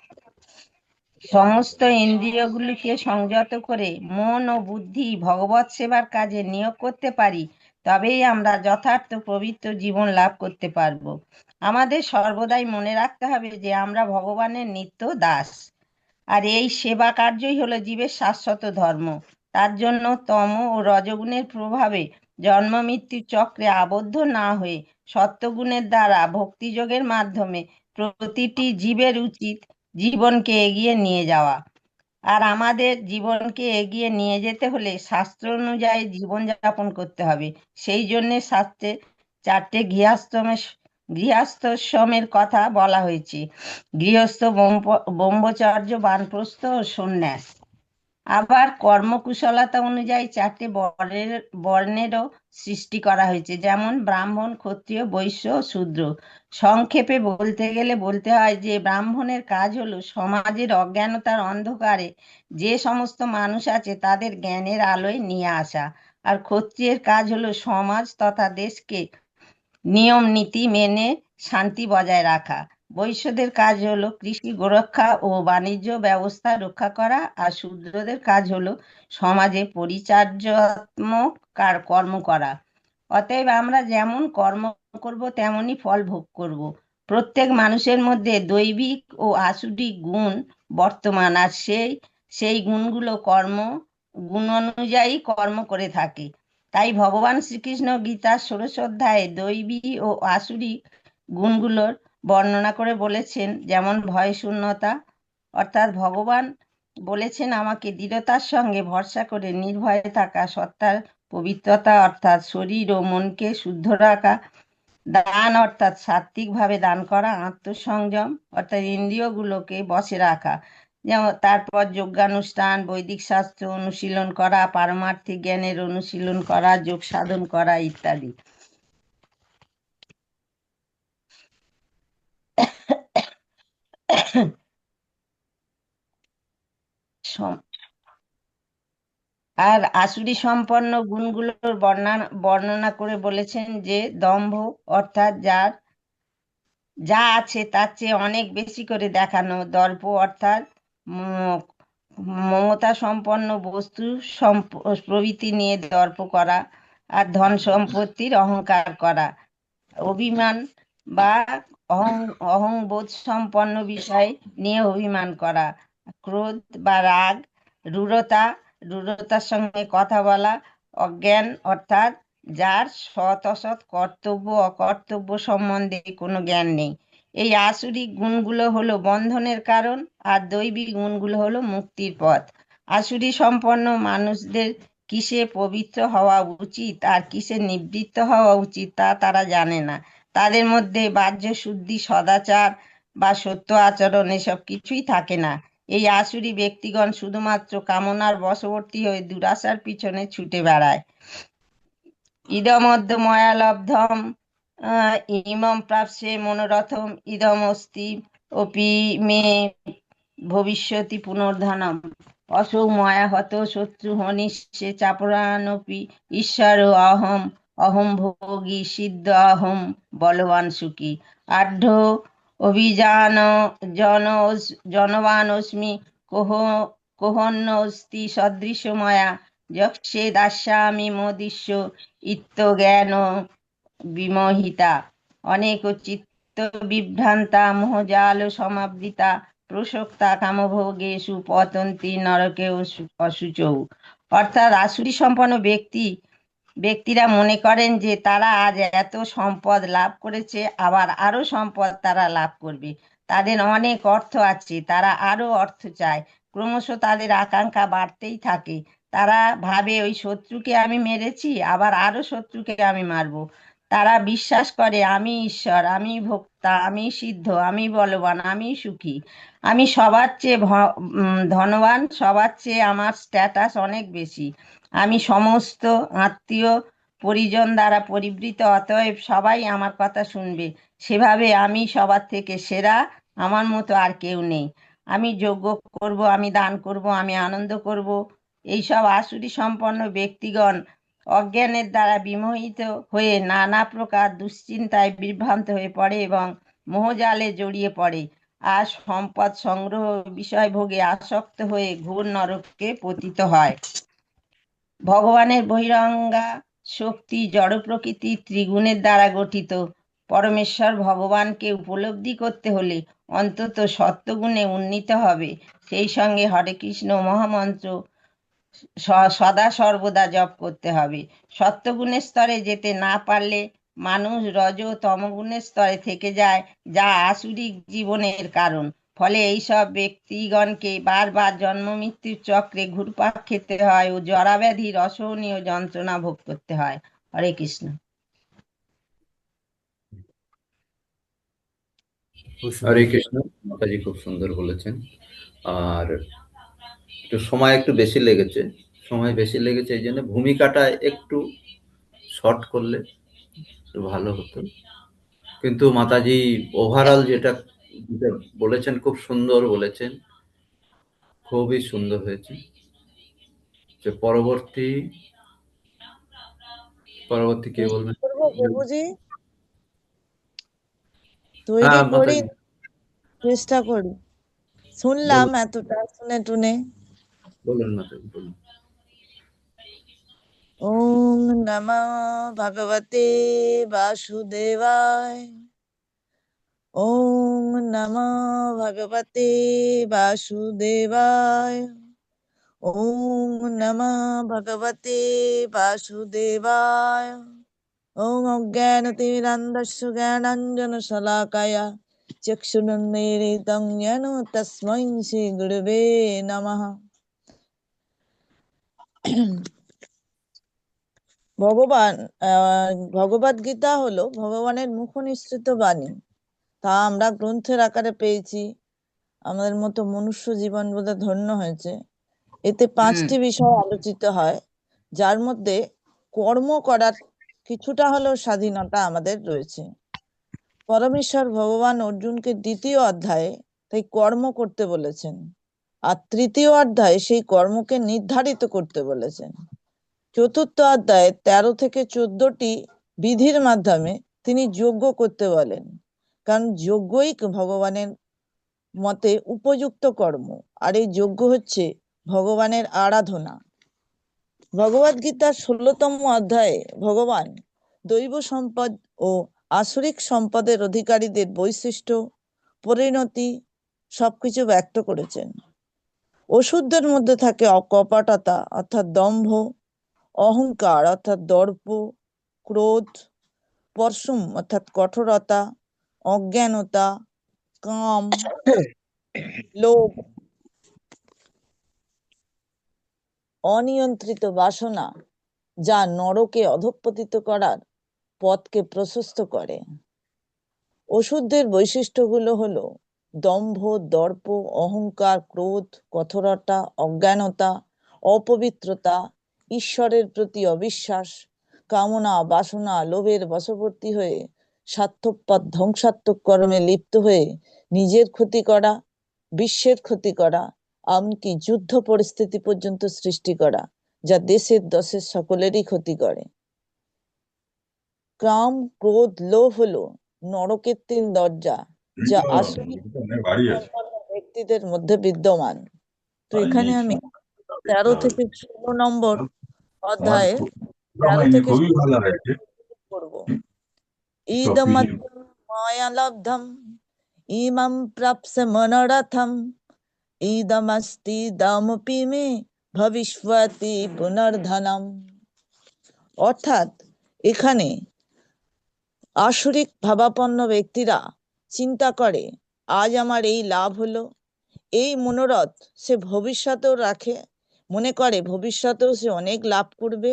সমস্ত ইন্দ্রিয়গুলিকে সংযত করে মন ও বুদ্ধি ভগবৎ সেবার কাজে নিয়োগ করতে পারি, তবেই আমরা যথার্থ পবিত্র জীবন লাভ করতে পারব। আমাদের সর্বদাই মনে রাখতে হবে যে আমরা ভগবানের নিত্য দাস, আর এই সেবা কার্যই হলো জীবের শাশ্বত ধর্ম। তার জন্য তম ও রজগুণের প্রভাবে জন্ম মৃত্যুর চক্রে আবদ্ধ না হয়ে সত্যগুণের দ্বারা ভক্তিযোগের মাধ্যমে প্রতিটি জীবের উচিত জীবনকে এগিয়ে নিয়ে যাওয়া। আর আমাদের জীবনকে এগিয়ে নিয়ে যেতে হলে শাস্ত্র অনুযায়ী জীবনযাপন করতে হবে। সেই জন্যে শাস্ত্রে 4টে গৃহস্থশ্রমের কথা বলা হয়েছে: গৃহস্থ, ব্রহ্মচর্য, বানপ্রস্থ ও সন্ন্যাস। আবার কর্মকুশলতা অনুযায়ী 4টে বর্ণেরও সৃষ্টি করা হয়েছে, যেমন ব্রাহ্মণ, ক্ষত্রিয়, বৈশ্য ও শূদ্র। সংক্ষেপে বলতে গেলে বলতে হয় যে ব্রাহ্মণের কাজ হলো সমাজের অজ্ঞানতার অন্ধকারে যে সমস্ত মানুষ আছে তাদের জ্ঞানের আলোয় নিয়ে আসা, আর ক্ষত্রিয়ের কাজ হলো সমাজ তথা দেশকে নিয়ম নীতি মেনে শান্তি বজায় রাখা। বৈশ্যদের কাজ হলো কৃষি গোরক্ষা ও বাণিজ্য ব্যবস্থা রক্ষা করা, আর শূদ্রদের কাজ হলো সমাজে পরিচার্যাত্মক কর্ম করা। অতএব আমরা যেমন কর্ম করব তেমনই ফল ভোগ করব। প্রত্যেক মানুষের মধ্যে দৈবিক ও আসুরিক গুণ বর্তমান, আর সেই গুণগুলো গুণ অনুযায়ী কর্ম করে থাকে। তাই ভগবান শ্রীকৃষ্ণ গীতার 16 অধ্যায়ে দৈবী ও আসুরিক গুণগুলোর বর্ণনা করে বলেছেন, যেমন ভয় শূন্যতা, অর্থাৎ ভগবান বলেছেন আমাকে দৃঢ়তার সঙ্গে ভরসা করে নির্ভয়ে থাকা, সত্তার পবিত্রতা অর্থাৎ শরীর ও মনকে শুদ্ধ রাখা, দান অর্থাৎ সাত্বিকভাবে দান করা, আত্মসংযম অর্থাৎ ইন্দ্রিয়গুলোকে বশে রাখা, যেমন তারপর যজ্ঞানুষ্ঠান, বৈদিক শাস্ত্র অনুশীলন করা, পারমার্থিক জ্ঞানের অনুশীলন করা, যোগ সাধন করা ইত্যাদি। আর আসুরি সম্পন্ন গুণগুলোর বর্ণনা করে বলেছেন যে দম্ভ অর্থাৎ যা আছে তার চেয়ে অনেক বেশি করে দেখানো, দর্প অর্থাৎ মমতা সম্পন্ন বস্তু প্রভৃতি নিয়ে দর্প করা, আর ধন সম্পত্তির অহংকার করা, অভিমান বা অহংবোধ সম্পন্ন বিষয় নিয়ে অভিমান করা, ক্রোধ বা রাগ, রূঢ়তার সঙ্গে কথা বলা, অজ্ঞান অর্থাৎ যার সৎ অসৎ, কর্তব্য অকর্তব্য সম্বন্ধে কোনো জ্ঞান নেই। এই আসুরিক গুণগুলো হলো বন্ধনের কারণ, আর দৈবিক গুণগুলো হলো মুক্তির পথ। আসুরি সম্পন্ন মানুষদের কিসে পবিত্র হওয়া উচিত আর কিসে নিবৃত্ত হওয়া উচিত তা তারা জানে না। তাদের মধ্যে বাহ্য শুদ্ধি, সদাচার বা সত্য আচরণ এসব কিছুই থাকে না। এই আসুরি ব্যক্তিগণ শুধুমাত্র কামনার বশবর্তী হয়ে দুরাশার পিছনে ছুটে বেড়ায়। ইদমদ্য ময়া লব্ধম ইমম প্রাপ্সে মনোরথম ইদম অস্তি অপি মে ভবিষ্যতি পুনর্ধনম অসৌ ময়া হত শত্রু হনিষ্যে চাপরানপি ঈশ্বর অহম ভোগী সিদ্ধ অহম বলবান সুখী আঢ্য অভিযান জনবানস্মি কোহন্নস্তি সদৃশময়া যক্ষে দাস্যামি মোদিষ্য ইত্য জ্ঞান বিমোহিতা অনেক চিত্ত বিভ্রান্তা মোহজাল সমাবৃতা প্রসক্তা কামভোগে সুপতন্তি নরকে অসুচৌ। অর্থাৎ আসুরি সম্পন্ন ব্যক্তিরা মনে করেন যে তারা আজ এত সম্পদ লাভ করেছে, আবার আরো সম্পদ তারা লাভ করবে। তাদের অনেক অর্থ আছে, তারা আরো অর্থ চায়। ক্রমশ তাদের আকাঙ্ক্ষা বাড়তেই থাকে। তারা ভাবে ওই শত্রুকে আমি মেরেছি, আবার আরো শত্রুকে আমি মারবো। তারা বিশ্বাস করে আমি ঈশ্বর, আমি ভোক্তা, আমি সিদ্ধ, আমি বলবান, আমি সুখী, আমি সবার চেয়ে ধনবান, সবার চেয়ে আমার স্ট্যাটাস অনেক বেশি, আমি সমস্ত আত্মীয় পরিজন দ্বারা পরিবৃত, অতএব সবাই আমার কথা শুনবে। সেভাবে আমি সবার থেকে সেরা, আমার মতো আর কেউ নেই। আমি যজ্ঞ করব, আমি দান করব, আমি আনন্দ করব। এইসব আসুরি সম্পন্ন ব্যক্তিগণ অজ্ঞানের দ্বারা বিমোহিত হয়ে নানা প্রকার দুশ্চিন্তায় বিভ্রান্ত হয়ে পড়ে এবং মোহজালে জড়িয়ে পড়ে, আর সম্পদ সংগ্রহ বিষয় ভোগে আসক্ত হয়ে ঘোর নরকে পতিত হয়। ভগবানের বহিরঙ্গা শক্তি জড় প্রকৃতি ত্রিগুণের দ্বারা গঠিত। পরমেশ্বর ভগবানকে উপলব্ধি করতে হলে অন্তত সত্ত্বগুণে উন্নীত হবে। সেই সঙ্গে হরে কৃষ্ণ মহামন্ত্র সদা সর্বদা জপ করতে হবে। সত্ত্বগুণের স্তরে যেতে না পারলে মানুষ রজ তমগুণের স্তরে থেকে যায়, যা আসুরিক জীবনের কারণ। ফলে এইসব ব্যক্তিগণকে বারবার জন্ম মৃত্যুর চক্রে ঘুরপাক খেতে হয় ও জরাব্যাধির অসহনীয় যন্ত্রণা ভোগ করতে হয়। হরে কৃষ্ণ। হরে কৃষ্ণ। মাতাজি খুব সুন্দর বলেছেন। আর একটু বেশি লেগেছে, এই জন্য ভূমিকাটা একটু শর্ট করলে একটু ভালো হতো। কিন্তু মাতাজি ওভারঅল যেটা বলেছেন খুব সুন্দর বলেছেন, খুবই সুন্দর হয়েছে। যে পরবর্তী কে বলবেন? করবো প্রভুজি, তৈরি হ্যাঁ করি, মাতাজি চেষ্টা করি। শুনলাম এতটা, শুনে টুনে। বলুন মাতাজি বলুন। ওম নমঃ ভগবতে বাসুদেবায়। ওম নমঃ ভগবতে বাসুদেবায়। ওম নমঃ ভগবতে বাসুদেবায়। ওম অজ্ঞানতিমিরান্ধস্য জ্ঞানাঞ্জনশলাকয়া চক্ষুरुन्मीलितं येन তস্मै শ্রী গুরবে নমঃ। ভগবদ গীতা হলো ভগবানের মুখ নিঃসৃত বাণী। তা আমরা গ্রন্থের আকারে পেয়েছি। আমাদের মতো মনুষ্য জীবন বোধহয় ধন্য হয়েছে। এতে 5টি বিষয় আলোচিত হয়, যার মধ্যে কর্ম করার কিছুটা হলেও স্বাধীনতা আমাদের রয়েছে। পরমেশ্বর ভগবান অর্জুনকে 2য় অধ্যায়ে তাই কর্ম করতে বলেছেন, আর 3য় অধ্যায়ে সেই কর্মকে নির্ধারিত করতে বলেছেন। 4র্থ অধ্যায়ে 13 থেকে 14টি বিধির মাধ্যমে তিনি যজ্ঞ করতে বলেন, কারণ যজ্ঞই ভগবানের মতে উপযুক্ত কর্ম, আর এই যজ্ঞ হচ্ছে ভগবানের আরাধনা। ভগবদ গীতার 16তম অধ্যায়ে ভগবান দৈব সম্পদ ও আসরিক সম্পদের অধিকারীদের বৈশিষ্ট্য, পরিণতি সবকিছু ব্যক্ত করেছেন। অশুদ্ধের মধ্যে থাকে অকপটতা অর্থাৎ দম্ভ, অহংকার অর্থাৎ দর্প, ক্রোধ, পরশুম অর্থাৎ কঠোরতা, অজ্ঞানতা, কাম, লোভ, অনিয়ন্ত্রিত বাসনা, যা নরকে অধঃপতিত করার পথকে প্রশস্ত করে। অশুদ্ধের বৈশিষ্ট্যগুলো হলো দম্ভ, দর্প, অহংকার, ক্রোধ, কঠোরতা, অজ্ঞানতা, অপবিত্রতা, ঈশ্বরের প্রতি অবিশ্বাস, কামনা, বাসনা, লোভের বশবর্তী হয়ে স্বার্থপর ধ্বংসাত্মক কর্মে লিপ্ত হয়ে নিজের ক্ষতি করা, বিশ্বের ক্ষতি করা, এমনকি যুদ্ধ পরিস্থিতি পর্যন্ত সৃষ্টি করা, যা দেশের দশের সকলেরই ক্ষতি করে। কাম, ক্রোধ, লোভ হলো নরকের 3 দরজা, যা আসলে ব্যক্তিদের মধ্যে বিদ্যমান। তো এখানে আমি 13 থেকে 16 নম্বর অধ্যায়ে 13 থেকে পড়ব। ইদমদ্যং মায়া লব্ধম ইমং প্রাপ্স্য মনোরথম ইদমস্তি দামপি মে ভবিষ্যতি পুনর্ধনম। অর্থাৎ এখানে আসরিক ভাবাপন্ন ব্যক্তিরা চিন্তা করে, আজ আমার এই লাভ হলো, এই মনোরথ সে ভবিষ্যতেও রাখে, মনে করে ভবিষ্যতেও সে অনেক লাভ করবে,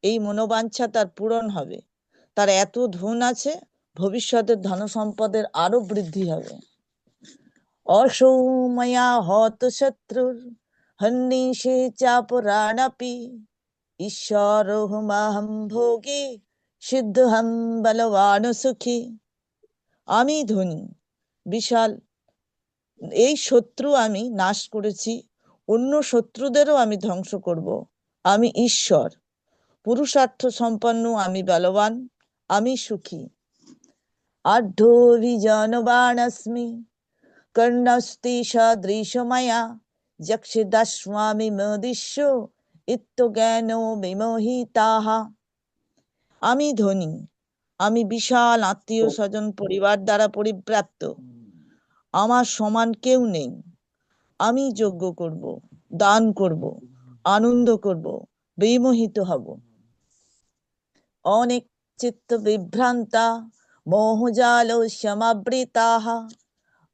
এই মনোবাঞ্ছা তার পূরণ হবে, তার এত ধন আছে, ভবিষ্যতের ধন সম্পদের আরো বৃদ্ধি হবে। অসৌময়া হত শত্রুর হন্নিষে চাপরাণপি ঈশ্বরোহমাহম ভোগী সিদ্ধহম বলবান সুখী। আমি ধনী, বিশাল, এই শত্রু আমি নাশ করেছি, অন্য শত্রুদেরও আমি ধ্বংস করব। আমি ঈশ্বর, পুরুষার্থ সম্পন্ন, আমি বলবান, আমি সুখী। আঢ্যোভিজানবানস্মি কর্ণস্তি সদৃশময়া যক্ষিদাস্বামী মদিষ্য ইত্যজ্ঞান বিমোহিতাঃ। আমি ধনী, আমি বিশাল, আত্মীয় স্বজন পরিবার দ্বারা পরিব্যাপ্ত, আমার সমান কেউ নেই। আমি যজ্ঞ করব, দান করব, আনন্দ করব, বিমোহিত হব। অনেক চিত্ত বিভ্রান্তা মোহজাল সমাবৃতাঃ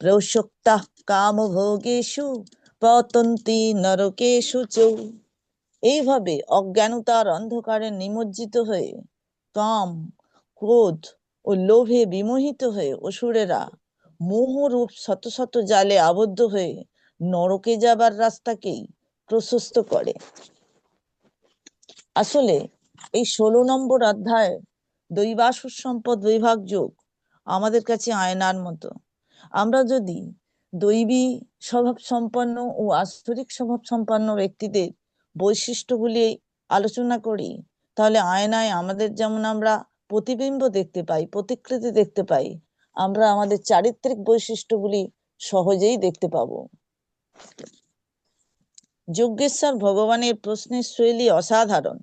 প্রসক্তাঃ কামভোগেষু পতন্তি নরকেষু চ। এইভাবে অজ্ঞানতার অন্ধকারে নিমজ্জিত হয়ে, কাম, ক্রোধ ও লোভে বিমোহিত হয়ে অসুরেরা মোহরূপ শত শত জালে আবদ্ধ হয়ে নরকে যাবার রাস্তাকেই প্রশস্ত করে। আসলে এই 16 নম্বর অধ্যায় দৈবাসুর সম্পদ বিভাগ যোগ আমাদের কাছে আয়নার মতো। আমরা যদি দৈবী স্বভাব সম্পন্ন ও আস্তরিক স্বভাব সম্পন্ন ব্যক্তিদের বৈশিষ্ট্যগুলি আলোচনা করি, তাহলে আয়নায় আমাদের যেমন আমরা প্রতিবিম্ব দেখতে পাই, প্রতিকৃতি দেখতে পাই, আমরা আমাদের চারিত্রিক বৈশিষ্ট্যগুলি সহজেই দেখতে পাবো। যজ্ঞেশ্বর ভগবানের প্রশ্নের শৈলী অসাধারণ,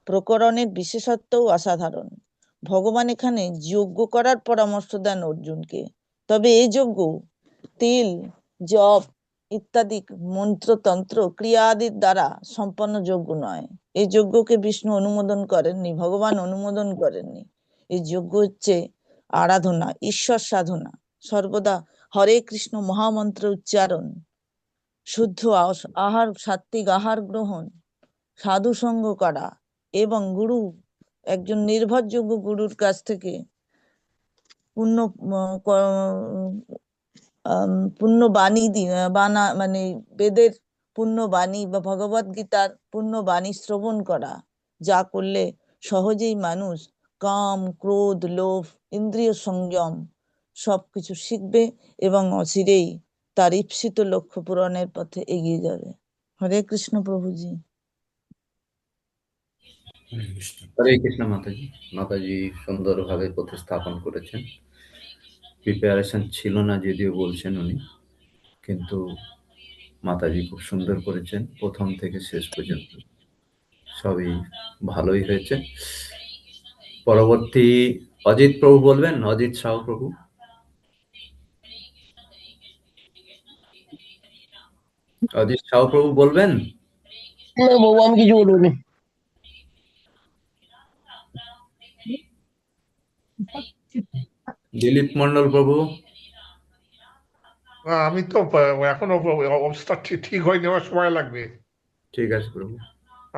প্রকরণের বিশেষত্বও অসাধারণ। ভগবান এখানে যজ্ঞ করার পরামর্শ দেন অর্জুনকে। তবে এই যজ্ঞ তিল, জপ ইত্যাদি মন্ত্রতন্ত্র ক্রিয়াদির দ্বারা সম্পন্ন যজ্ঞ নয়। এই যজ্ঞকে বিষ্ণু অনুমোদন করেননি, ভগবান অনুমোদন করেননি। এই যজ্ঞ হচ্ছে আরাধনা, ঈশ্বর সাধনা, সর্বদা হরে কৃষ্ণ মহামন্ত্র উচ্চারণ, শুদ্ধ আহার, সাত্বিক আহার গ্রহণ, সাধু সঙ্গ করা এবং গুরু, একজন নির্ভরযোগ্য গুরুর কাছ থেকে পূর্ণ পূর্ণ বাণী বানা মানে বেদের পূর্ণ বাণী বা ভগবদ গীতার পূর্ণ বাণী শ্রবণ করা, যা করলে সহজেই মানুষ কাম, ক্রোধ, লোভ, ইন্দ্রিয় সংযম সবকিছু শিখবে এবং অচিরেই তার ঈপ্সিত লক্ষ্য পূরণের পথে এগিয়ে যাবে। হরে কৃষ্ণ প্রভুজি। হরে কৃষ্ণ মাতাজি। মাতাজি সুন্দরভাবে প্রতিস্থাপন করেছেন। প্রিপারেশন ছিল না যদিও বলছেন উনি, কিন্তু মাতাজি খুব সুন্দর করেছেন, প্রথম থেকে শেষ পর্যন্ত সবই ভালোই হয়েছে। পরবর্তী অজিত প্রভু বলবেন, অজিত সাউ প্রভু। অজিত সাউ প্রভু বলবেন। না বাবু, আমি কিছু বলবো না। দিলীপ মন্ডল প্রভু। আমি তো এখনো অবস্থা ঠিক হয়নি, আমার সময় লাগবে। ঠিক আছে প্রভু।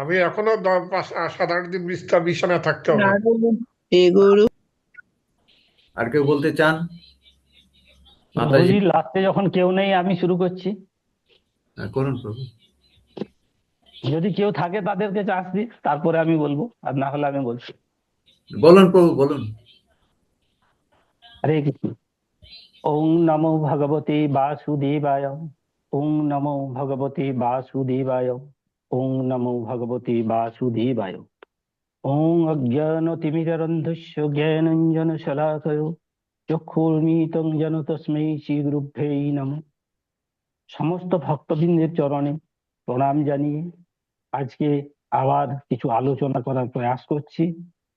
আমি এখনো 7-8 দিন বিছানায় থাকতে হবে। আর কেউ বলতে চান? মাতাজি লাস্টে যখন কেউ নেই আমি শুরু করছি, করুন প্রভু। যদি কেউ থাকে তাদেরকে চান্স দিই, তারপরে আমি বলবো, আর না হলে আমি বলছি। বলুন প্রভু বলুন। হরে কৃষ্ণ। ওং নমো ভগবতে বাসুদেবায়, ওং নমো ভগবতে বাসুদেবায়, ওং নমো ভগবতে বাসুদেবায়। ওং অজ্ঞানতিমিরন্ধস্য জ্ঞানাঞ্জন শলাকয় চক্ষুর্মিলিতং যেন তস্मै শ্রী গুরুভ্যৈ নমঃ। সমস্ত ভক্তবৃন্দের চরণে প্রণাম জানিয়ে আজকে আবার কিছু আলোচনা করার প্রয়াস করছি।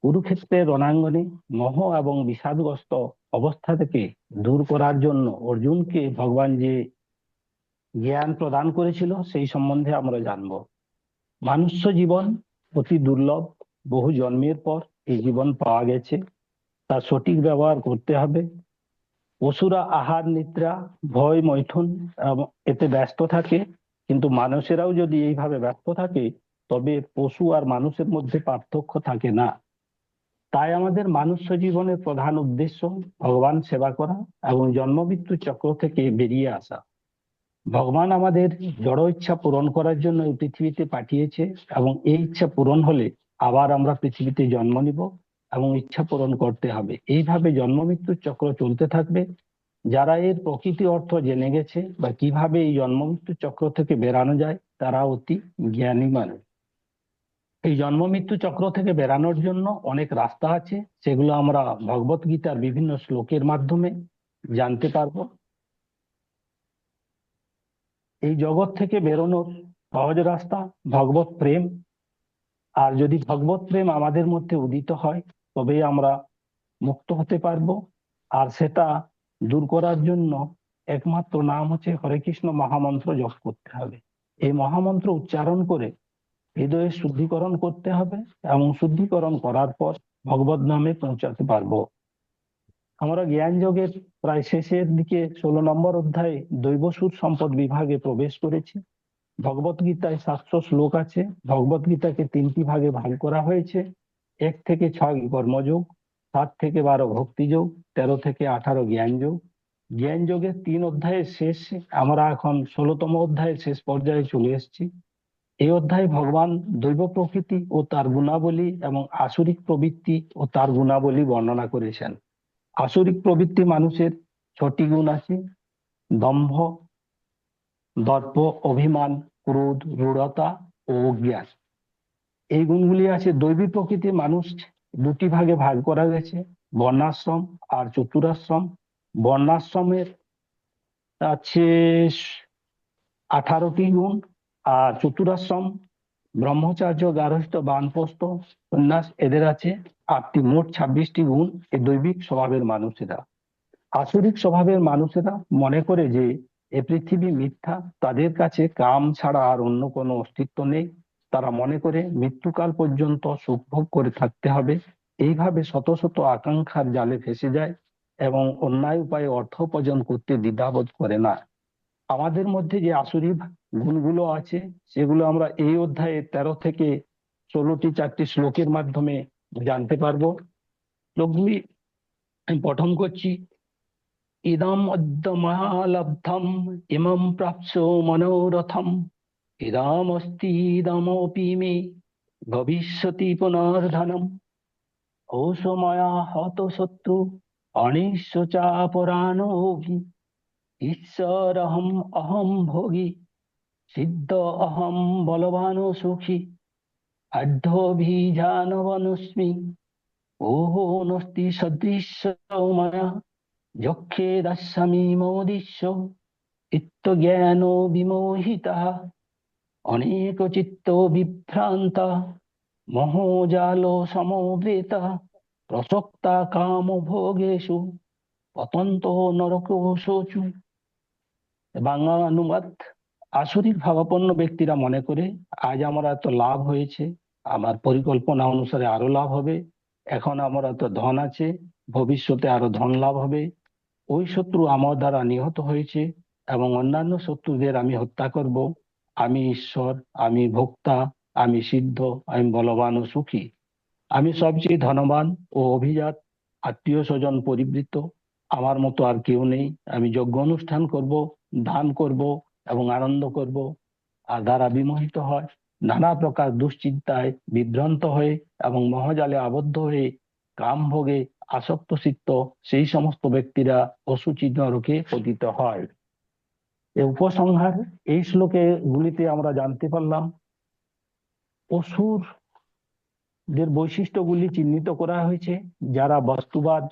কুরুক্ষেত্রের রণাঙ্গনে মোহ এবং বিষাদগ্রস্ত অবস্থা থেকে দূর করার জন্য অর্জুনকে ভগবান যে জ্ঞান প্রদান করেছিল সেই সম্বন্ধে আমরা জানব। মানুষ্য জীবন অতি দুর্লভ, বহু জন্মের পর এই জীবন পাওয়া গেছে, তার সঠিক ব্যবহার করতে হবে। পশুরা আহার, নিদ্রা, ভয়, মৈথুন এতে ব্যস্ত থাকে, কিন্তু মানুষেরাও যদি এইভাবে ব্যস্ত থাকে তবে পশু আর মানুষের মধ্যে পার্থক্য থাকে না। তাই আমাদের মানুষ্য জীবনের প্রধান উদ্দেশ্য ভগবান সেবা করা এবং জন্ম মৃত্যু চক্র থেকে বেরিয়ে আসা। ভগবান আমাদের জড় ইচ্ছা পূরণ করার জন্য এই পৃথিবীতে পাঠিয়েছে, এবং এই ইচ্ছা পূরণ হলে আবার আমরা পৃথিবীতে জন্ম নিব এবং ইচ্ছা পূরণ করতে হবে। এইভাবে জন্ম মৃত্যুর চক্র চলতে থাকবে। যারা এর প্রকৃতি অর্থ জেনে গেছে বা কিভাবে এই জন্ম মৃত্যুর চক্র থেকে বেরানো যায়, তারা অতি জ্ঞানী মানুষ। এই জন্ম মৃত্যু চক্র থেকে বেরানোর জন্য অনেক রাস্তা আছে, সেগুলো আমরা ভগবত গীতার বিভিন্ন শ্লোকের মাধ্যমে জানতে পারবো। এই জগৎ থেকে বেরোনোর সহজ রাস্তা ভগবত প্রেম। আর যদি ভগবত প্রেম আমাদের মধ্যে উদিত হয়, তবেই আমরা মুক্ত হতে পারবো। আর সেটা দূর করার জন্য একমাত্র নাম হচ্ছে হরে কৃষ্ণ মহামন্ত্র জপ করতে হবে। এই মহামন্ত্র উচ্চারণ করে হৃদয়ের শুদ্ধিকরণ করতে হবে, এবং শুদ্ধিকরণ করার পর ভগবত নামে পৌঁছাতে পারবো। আমরা জ্ঞান যোগের প্রায় শেষের দিকে 16 নম্বর অধ্যায়ে দৈবসুর সম্পদ বিভাগে প্রবেশ করেছি। ভগবত গীতায় 700 শ্লোক আছে। ভগবত গীতাকে 3টি ভাগে ভাগ করা হয়েছে: 1 থেকে 6 কর্মযোগ, 7 থেকে 12 ভক্তিযোগ, 13 থেকে 18 জ্ঞান যোগ। জ্ঞান যোগের 3 অধ্যায়ের শেষ, আমরা এখন 16তম অধ্যায়ের শেষ পর্যায়ে চলে এসেছি। এই অধ্যায়ে ভগবান দৈব প্রকৃতি ও তার গুণাবলী এবং আসুরিক প্রবৃত্তি ও তার গুণাবলী বর্ণনা করেছেন। আসুরিক প্রবৃত্তি মানুষের 6টি গুণ আছে: দম্ভ, দর্প, অভিমান, ক্রোধ, রূঢ়তা ও অজ্ঞান। এই গুণগুলি আছে। দৈবী প্রকৃতির মানুষ 2টি ভাগে ভাগ করা গেছে: বর্ণাশ্রম আর চতুরাশ্রম। বর্ণাশ্রমের আছে 18টি গুণ, আর চতুরাশ্রম ব্রহ্মচার্য, গার্হস্থ্য, বানপ্রস্থ, সন্ন্যাস, এদের আছে 8টি। মোট 26টি গুণ এই দৈবিক স্বভাবের মানুষেরা। আসুরিক স্বভাবের মানুষেরা মনে করে যে এ পৃথিবী মিথ্যা, তাদের কাছে কাম ছাড়া আর অন্য কোনো অস্তিত্ব নেই। তারা মনে করে মৃত্যুকাল পর্যন্ত সুখ ভোগ করে থাকতে হবে। এইভাবে শত শত আকাঙ্ক্ষার জালে ফেসে যায় এবং অন্যায় উপায়ে অর্থ উপার্জন করতে দ্বিধাবোধ করে না। আমাদের মধ্যে যে আসুরি গুণগুলো আছে, সেগুলো আমরা এই অধ্যায়ে 13 থেকে 16টি 4টি শ্লোকের মাধ্যমে জানতে পারবো। শ্লোকগুলি আমি পঠন করছি। ইদম অদ্য ময়া লব্ধম ইমম প্রাপ্স্য মনোরথম ইদমস্তি ইদমপি মে ভবিষ্যতি পুনর্ধনম ওষ ময়া হত শত্রু অনিশ্চ চাপরাণোভি ঈশ্বরহম অহম ভোগী সিদ্ধ অহম বলবান সুখী অর্ধভিজানবনস্মি ওহো নস্তি সদৃশ্য ময়া যক্ষে দাস্যামি মোদিষ্য চিত্তজ্ঞান বিমোহিতঃ অনেক চিত্ত বিভ্রান্ত মোহজাল সমবেতঃ প্রসক্তা কাম ভোগেষু পতন্ত নরকোষুচু। বাংলা অনুবাদ: আসুরিক ভাবাপন্ন ব্যক্তিরা মনে করে আজ আমার এত লাভ হয়েছে, আমার পরিকল্পনা অনুসারে আরো লাভ হবে, এখন আমার এত ধন আছে, ভবিষ্যতে আরো ধন লাভ হবে। ওই শত্রু আমার দ্বারা নিহত হয়েছে এবং অন্যান্য শত্রুদের আমি হত্যা করব। আমি ঈশ্বর, আমি ভোক্তা, আমি সিদ্ধ, আমি বলবান ও সুখী, আমি সবচেয়ে ধনবান ও অভিজাত, আত্মীয় স্বজন পরিবৃত, আমার মতো আর কেউ নেই। আমি যজ্ঞ অনুষ্ঠান করব, দান করব এবং আনন্দ করব। আর দ্বারা বিমোহিত হয়, নানা প্রকার দুশ্চিন্তায় বিভ্রান্ত হয়ে এবং মহাজালে আবদ্ধ হয়ে কাম ভোগে আসক্ত চিত্ত সেই সমস্ত ব্যক্তিরা অসুচি নরকে পতিত হয়। এই উপসংহার এই শ্লোকে গুলিতে আমরা জানতে পারলাম অসুরদের বৈশিষ্ট্যগুলি চিহ্নিত করা হয়েছে। যারা বস্তুবাদ,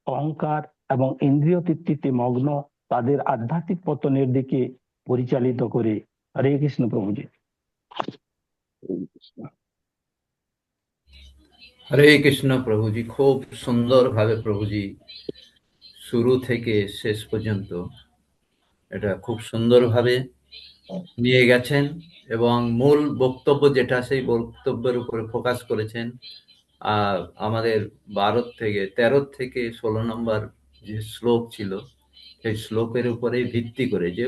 অহংকার এবং ইন্দ্রিয় তৃপ্তিতে মগ্ন, তাদের আধ্যাত্মিক পতনের দিকে পরিচালিত করে। হরে কৃষ্ণ প্রভুজি। হরে কৃষ্ণ প্রভুজি। খুব সুন্দরভাবে প্রভুজি শুরু থেকে শেষ পর্যন্ত এটা খুব সুন্দরভাবে নিয়ে গেছেন, এবং মূল বক্তব্য যেটা সেই বক্তব্যের উপরে ফোকাস করেছেন। আর আমাদের 13 থেকে 16 নম্বর যে শ্লোক ছিল, সেই শ্লোকের উপরে ভিত্তি করে যে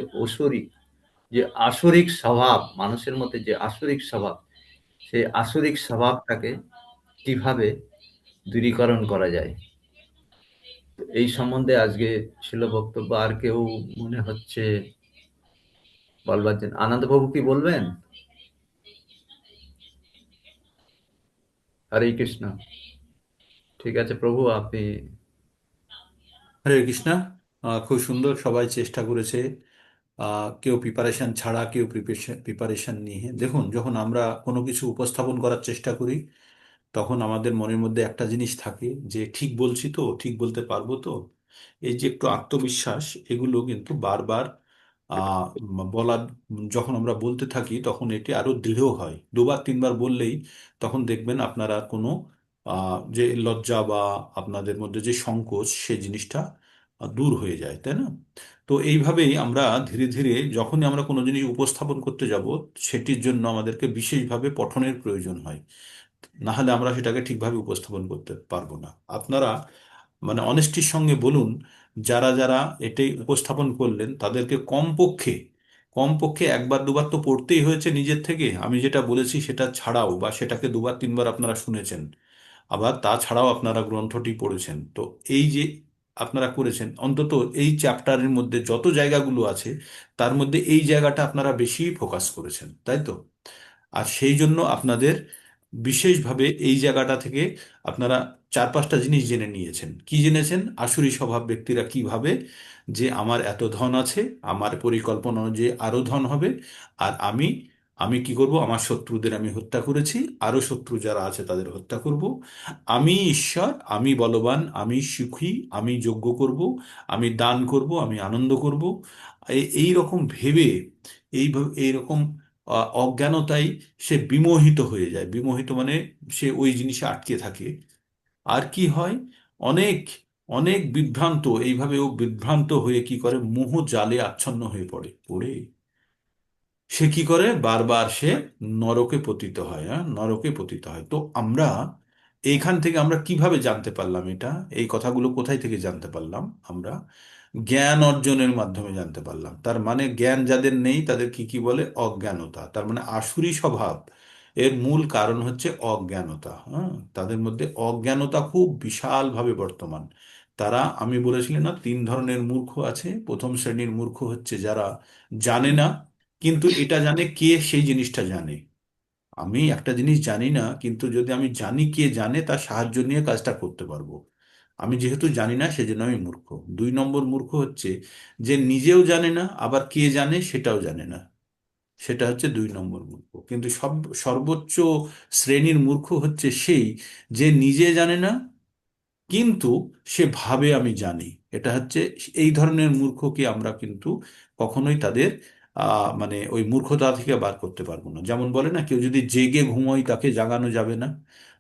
আসুরিক স্বভাব, মানুষের মধ্যে যে আসুরিক স্বভাব, সেই আসুরিক স্বভাবটাকে কিভাবে দূরীকরণ করা যায়, এই সম্বন্ধে আজকে ছিল বক্তব্য। আর কেউ মনে হচ্ছে বলবার জন্য আনন্দবাবু কি বলবেন? হরে কৃষ্ণ। ঠিক আছে প্রভু, আপনি। হরে কৃষ্ণা। খুব সুন্দর, সবাই চেষ্টা করেছে। কেউ প্রিপারেশন ছাড়া, কেউ প্রিপারেশন নিয়ে। দেখুন, যখন আমরা কোনো কিছু উপস্থাপন করার চেষ্টা করি, তখন আমাদের মনের মধ্যে একটা জিনিস থাকে যে ঠিক বলছি তো, ঠিক বলতে পারবো তো। এই যে একটু আত্মবিশ্বাস, এগুলো কিন্তু বারবার বলা, যখন আমরা বলতে থাকি তখন এটি আরো দৃঢ় হয়। দুবার তিনবার বললেই তখন দেখবেন আপনারা কোনো যে লজ্জা বা আপনাদের মধ্যে যে সংকোচ, সেই জিনিসটা দূর হয়ে যায়, তাই না? তো এইভাবেই আমরা ধীরে ধীরে যখনই আমরা কোনো জিনিস উপস্থাপন করতে যাব, সেটির জন্য আমাদেরকে বিশেষভাবে পঠনের প্রয়োজন হয়। না হলে আমরা সেটাকে ঠিকভাবে উপস্থাপন করতে পারবো না। আপনারা মানে অনেস্টির সঙ্গে বলুন, যারা যারা এটাই উপস্থাপন করলেন তাদেরকে কমপক্ষে কমপক্ষে একবার দুবার তো পড়তেই হয়েছে নিজের থেকে। আমি যেটা বলেছি সেটা ছাড়াও, বা সেটাকে দুবার তিনবার আপনারা শুনেছেন, আবার তাছাড়াও আপনারা গ্রন্থটি পড়েছেন। তো এই যে আপনারা করেছেন, অন্তত এই চ্যাপ্টারের মধ্যে যত জায়গাগুলো আছে, তার মধ্যে এই জায়গাটা আপনারা বেশি ফোকাস করেছেন, তাই তো? আর সেই জন্য আপনাদের বিশেষভাবে এই জায়গাটা থেকে আপনারা চার পাঁচটা জিনিস জেনে নিয়েছেন। কি জেনেছেন? আসুরি স্বভাব ব্যক্তিরা কি ভাবে, যে আমার এত ধন আছে, আমার পরিকল্পনা অনুযায়ী আরো ধন হবে, আর আমি আমি কি করব? আমার শত্রুদের আমি হত্যা করেছি, আরো শত্রু যারা আছে তাদের হত্যা করব। আমি ঈশ্বর, আমি বলবান, আমি সুখী, আমি যজ্ঞ করব, আমি দান করব, আমি আনন্দ করব। এই রকম ভেবে, এইরকম অজ্ঞানতায় সে বিমোহিত হয়ে যায়। বিমোহিত মানে সে ওই জিনিসে আটকে থাকে। আর কি হয়? অনেক অনেক বিভ্রান্ত, এইভাবে ও বিভ্রান্ত হয়ে কি করে? মোহ জালে আচ্ছন্ন হয়ে পড়ে। পড়ে সে কি করে? বারবার সে নরকে পতিত হয়। হ্যাঁ, নরকে পতিত হয়। তো আমরা এইখান থেকে আমরা কিভাবে জানতে পারলাম এটা? এই কথাগুলো কোথায় থেকে জানতে পারলাম? আমরা জ্ঞান অর্জনের মাধ্যমে জানতে পারলাম। তার মানে জ্ঞান যাদের নেই তাদের কি কি বলে? অজ্ঞানতা। তার মানে আসুরি স্বভাব এর মূল কারণ হচ্ছে অজ্ঞানতা। হ্যাঁ, তাদের মধ্যে অজ্ঞানতা খুব বিশালভাবে বর্তমান। তারা, আমি বলেছিলাম না, তিন ধরনের মূর্খ আছে। প্রথম শ্রেণীর মূর্খ হচ্ছে যারা জানে না, কিন্তু এটা জানে কে সেই জিনিসটা জানে। আমি একটা জিনিস জানি না, কিন্তু যদি আমি জানি কে জানে, তার সাহায্য নিয়ে কাজটা করতে পারবো। আমি যেহেতু জানি না, সেজন্য আমি মূর্খ। দুই নম্বর মূর্খ হচ্ছে যে নিজেও জানে না, আবার কে জানে সেটাও জানে না। সেটা হচ্ছে দুই নম্বর মূর্খ। কিন্তু সর্বোচ্চ শ্রেণীর মূর্খ হচ্ছে সেই যে নিজে জানে না, কিন্তু সে ভাবে আমি জানি। এটা হচ্ছে, এই ধরনের মূর্খকে আমরা কিন্তু কখনোই তাদের মানে ওই মূর্খতা থেকে বার করতে পারবো না। যেমন বলে না, কেউ যদি জেগে ঘুমোয় তাকে জাগানো যাবে না।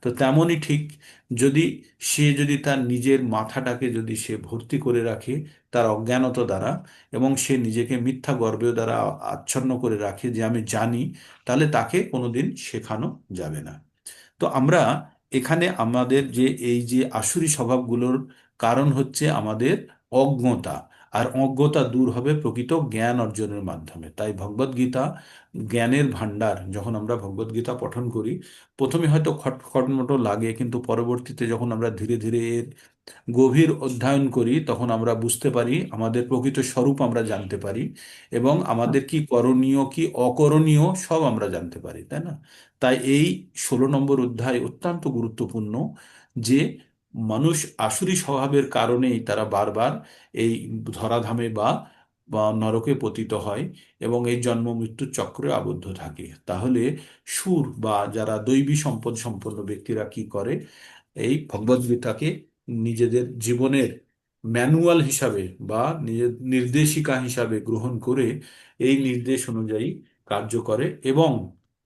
তো তেমনই ঠিক, যদি যদি তার নিজের মাথাটাকে যদি সে ভর্তি করে রাখে তার অজ্ঞানতা দ্বারা, এবং সে নিজেকে মিথ্যা গর্বের দ্বারা আচ্ছন্ন করে রাখে যে আমি জানি, তাহলে তাকে কোনোদিন শেখানো যাবে না। তো আমরা এখানে আমাদের যে এই যে আসুরি স্বভাবগুলোর কারণ হচ্ছে আমাদের অজ্ঞতা। আর অজ্ঞতা দূর হবে প্রকৃত জ্ঞান অর্জনের মাধ্যমে। তাই ভগবদ গীতা জ্ঞানের ভান্ডার। যখন আমরা ভগবদ গীতা পঠন করি, প্রথমে হয়তো খটখটমটো লাগে, কিন্তু পরবর্তীতে যখন আমরা ধীরে ধীরে এর গভীর অধ্যয়ন করি, তখন আমরা বুঝতে পারি, আমাদের প্রকৃত স্বরূপ আমরা জানতে পারি, এবং আমাদের কি করণীয় কি অকরণীয় সব আমরা জানতে পারি, তাই না? তাই এই 16 নম্বর অধ্যায় অত্যন্ত গুরুত্বপূর্ণ। যে মানুষ আসুরি স্বভাবের কারণেই তারা বারবার এই ধরাধামে বা বা নরকে পতিত হয়, এবং এই জন্ম মৃত্যুর চক্রে আবদ্ধ থাকে। তাহলে সুর বা যারা দৈবী সম্পদ সম্পন্ন ব্যক্তিরা কি করে? এই ভগবদ গীতাকে নিজেদের জীবনের ম্যানুয়াল হিসাবে বা নিজের নির্দেশিকা হিসাবে গ্রহণ করে এই নির্দেশ অনুযায়ী কার্য করে। এবং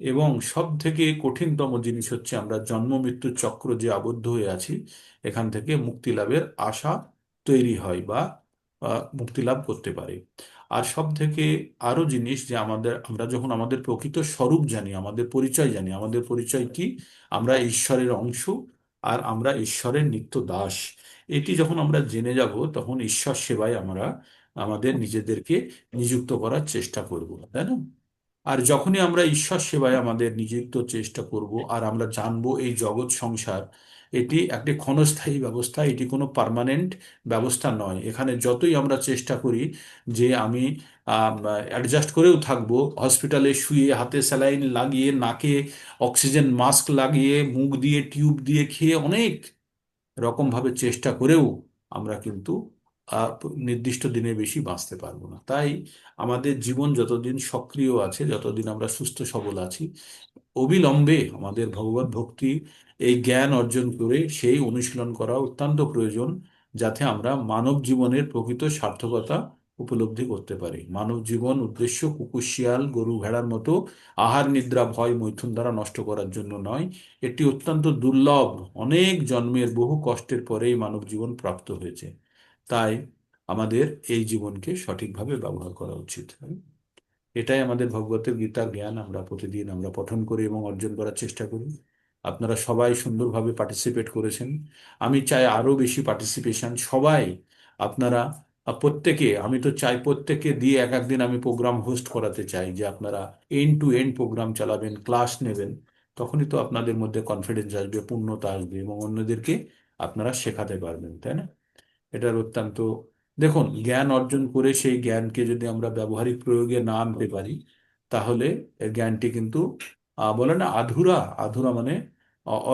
এবং সব থেকে কঠিনতম জিনিস হচ্ছে, আমরা জন্ম মৃত্যুর চক্র যে আবদ্ধ হয়ে আছি, এখান থেকে মুক্তি লাভের আশা তৈরি হয়, বা মুক্তি লাভ করতে পারে। আর সব থেকে আরো জিনিস, যে আমরা যখন আমাদের প্রকৃত স্বরূপ জানি, আমাদের পরিচয় জানি, আমাদের পরিচয় কি? আমরা ঈশ্বরের অংশ, আর আমরা ঈশ্বরের নিত্য দাস। এটি যখন আমরা জেনে যাব, তখন ঈশ্বর সেবায় আমরা আমাদের নিজেদেরকে নিযুক্ত করার চেষ্টা করব, তাই না? আর যখনই আমরা ঈশ্বর সেবায় আমাদের নিযুক্ত চেষ্টা করব, আর আমরা জানবো এই জগৎ সংসার এটি একটি ক্ষণস্থায়ী ব্যবস্থা, এটি কোনো পার্মানেন্ট ব্যবস্থা নয়। এখানে যতই আমরা চেষ্টা করি যে আমি অ্যাডজাস্ট করেও থাকবো, হসপিটালে শুয়ে হাতে স্যালাইন লাগিয়ে, নাকে অক্সিজেন মাস্ক লাগিয়ে, মুখ দিয়ে টিউব দিয়ে খেয়ে অনেক রকমভাবে চেষ্টা করেও আমরা কিন্তু আহ, নির্দিষ্ট দিনে বেশি বাঁচতে পারবো না। তাই আমাদের জীবন যতদিন সক্রিয় আছে, যতদিন আমরা সুস্থ সবল আছি, অবিলম্বে আমাদের ভগবত ভক্তি, এই জ্ঞান অর্জন করে সেই অনুশীলন করা অত্যন্ত প্রয়োজন, যাতে আমরা মানব জীবনের প্রকৃত সার্থকতা উপলব্ধি করতে পারি। মানব জীবন উদ্দেশ্য কুকুর শিয়াল গরু ভেড়ার মতো আহার নিদ্রা ভয় মৈথুন দ্বারা নষ্ট করার জন্য নয়। এটি অত্যন্ত দুর্লভ, অনেক জন্মের বহু কষ্টের পরেই মানব জীবন প্রাপ্ত হয়েছে। তাই আমাদের এই জীবনকে সঠিকভাবে ব্যবহার করা উচিত। এটাই আমাদের ভগবতের গীতার জ্ঞান আমরা প্রতিদিন আমরা পঠন করি এবং অর্জন করার চেষ্টা করি। আপনারা সবাই সুন্দরভাবে পার্টিসিপেট করেছেন। আমি চাই আরো বেশি পার্টিসিপেশন। সবাই আপনারা প্রত্যেকে, আমি তো চাই প্রত্যেকে দিয়ে এক একদিন আমি প্রোগ্রাম হোস্ট করাতে চাই, যে আপনারা এন্ড টু এন্ড প্রোগ্রাম চালাবেন, ক্লাস নেবেন। তখনই তো আপনাদের মধ্যে কনফিডেন্স আসবে, পূর্ণতা আসবে এবং অন্যদেরকে আপনারা শেখাতে পারবেন, তাই না? এটার অত্যন্ত, দেখুন, জ্ঞান অর্জন করে সেই জ্ঞানকে যদি আমরা ব্যবহারিক প্রয়োগে না আনতে পারি, তাহলে এর জ্ঞানটি কিন্তু বলে না আধুরা, আধুরা মানে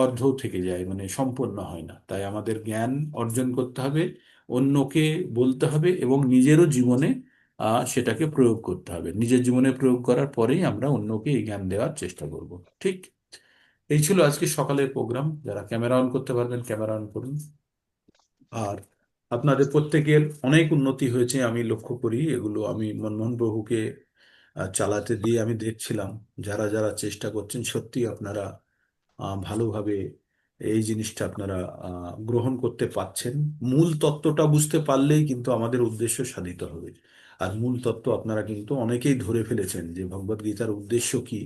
অর্ধ থেকে যায়, মানে সম্পূর্ণ হয় না। তাই আমাদের জ্ঞান অর্জন করতে হবে, অন্যকে বলতে হবে এবং নিজেরও জীবনে সেটাকে প্রয়োগ করতে হবে। নিজের জীবনে প্রয়োগ করার পরেই আমরা অন্যকে এই জ্ঞান দেওয়ার চেষ্টা করব। ঠিক, এই ছিল আজকে সকালের প্রোগ্রাম। যারা ক্যামেরা অন করতে পারবেন ক্যামেরা অন করুন। আর আপনাদের প্রত্যেকের অনেক উন্নতি হয়েছে আমি লক্ষ্য করি, এগুলো আমি মনমোহন প্রভুকে চালাতে দিয়ে আমি দেখছিলাম। যারা যারা চেষ্টা করছেন, সত্যি আপনারা ভালোভাবে এই জিনিসটা আপনারা গ্রহণ করতে পারছেন। মূল তত্ত্বটা বুঝতে পারলেই কিন্তু আমাদের উদ্দেশ্য সাধিত হবে। আর মূল তত্ত্ব আপনারা কিন্তু অনেকেই ধরে ফেলেছেন, যে ভগবদ গীতার উদ্দেশ্য কি,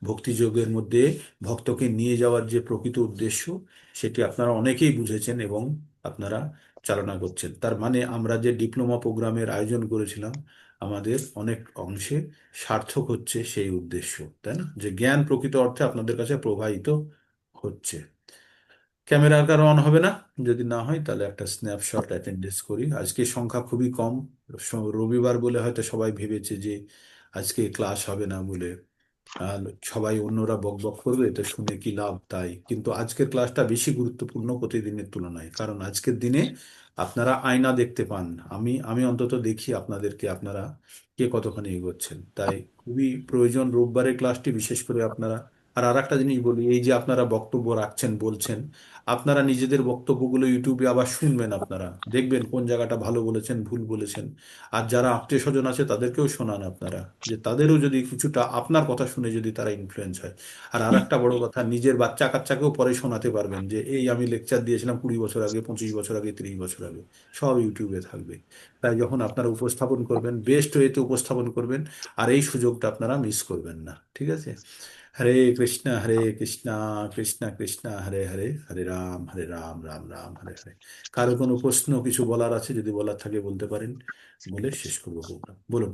ভক্তিযোগের মধ্যে ভক্তকে নিয়ে যাওয়ার যে প্রকৃত উদ্দেশ্য, সেটি আপনারা অনেকেই বুঝেছেন এবং আপনারা চালনা করছেন। তার মানে আমরা যে ডিপ্লোমা প্রোগ্রামের আয়োজন করেছিলাম, আমাদের অনেক অংশে সার্থক হচ্ছে সেই উদ্দেশ্য, তাই না? যে জ্ঞান প্রকৃত অর্থে আপনাদের কাছে প্রবাহিত হচ্ছে। ক্যামেরা কারো অন হবে না? যদি না হয় তাহলে একটা স্ন্যাপশট অ্যাটেন্ডেন্স করি। আজকে সংখ্যা খুবই কম। রবিবার বলে হয়তো সবাই ভেবেছে যে আজকে ক্লাস হবে না বলে, আর সবাই অন্যরা বক বক করবে, এটা শুনে কি লাভ, তাই কিন্তু আজকের ক্লাসটা বেশি গুরুত্বপূর্ণ প্রতিদিনের তুলনায়, কারণ আজকের দিনে আপনারা আয়না দেখতে পান। আমি আমি অন্তত দেখি আপনাদেরকে, আপনারা কে কতখানি এগোচ্ছেন। তাই খুবই প্রয়োজন রোববারের ক্লাসটি বিশেষ করে আপনারা। আর একটা জিনিস বলি, এই যে আপনারা বক্তব্য রাখছেন, বলছেন, আপনারা নিজেদের বক্তব্যগুলো ইউটিউবে আবার শুনবেন, আপনারা দেখবেন কোন জায়গাটা ভালো বলেছেন, ভুল বলেছেন। আর যারা আত্মীয় স্বজন আছে তাদেরকেও শোনান আপনারা, যে তাদেরও যদি কিছুটা আপনার কথা শুনে যদি তারা ইনফ্লুয়েন্স হয়। আর একটা বড় কথা, নিজের বাচ্চা কাচ্চাকেও পরে শোনাতে পারবেন, যে এই আমি লেকচার দিয়েছিলাম 20 বছর আগে, 25 বছর আগে, 30 বছর আগে, সব ইউটিউবে থাকবে। তাই যখন আপনারা উপস্থাপন করবেন, বেস্ট ওয়েতে উপস্থাপন করবেন, আর এই সুযোগটা আপনারা মিস করবেন না, ঠিক আছে? হরে কৃষ্ণ কৃষ্ণ কৃষ্ণ হরে হরে, হরে রাম রাম রাম হরে হরে। কারো কোনো প্রশ্ন কিছু বলার আছে? যদি বলার থাকে বলতে পারেন, বলে শেষ করবো প্রোগ্রাম। বলুন,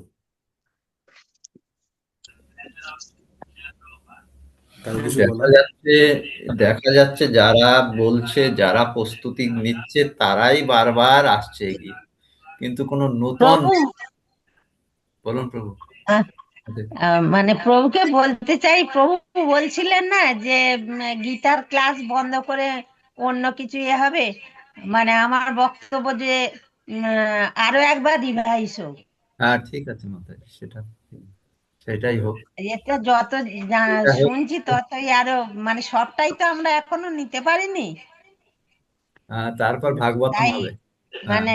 কারো কিছু দেখা বলার? যাচ্ছে দেখা যাচ্ছে যারা বলছে, যারা প্রস্তুতি নিচ্ছে, তারাই বারবার আসছে এগিয়ে, কিন্তু কোনো নূতন, প্রভু, বলুন প্রভু। আহ, মানে প্রভুকে বলতে চাই, প্রভু বলছিলেন না যে গীতার ক্লাস বন্ধ করে অন্য কিছু হবে, মানে আমার বক্তব্য যে আরো একবার রিভাইজ হোক। হ্যাঁ, ঠিক আছে মাতাজি, সেটাই হোক। এটা যত এটা হোক। শুনছি ততই আরো, মানে সবটাই তো আমরা এখনো নিতে পারিনি। তারপর ভাগবতম তাই হবে। হ্যাঁ, মানে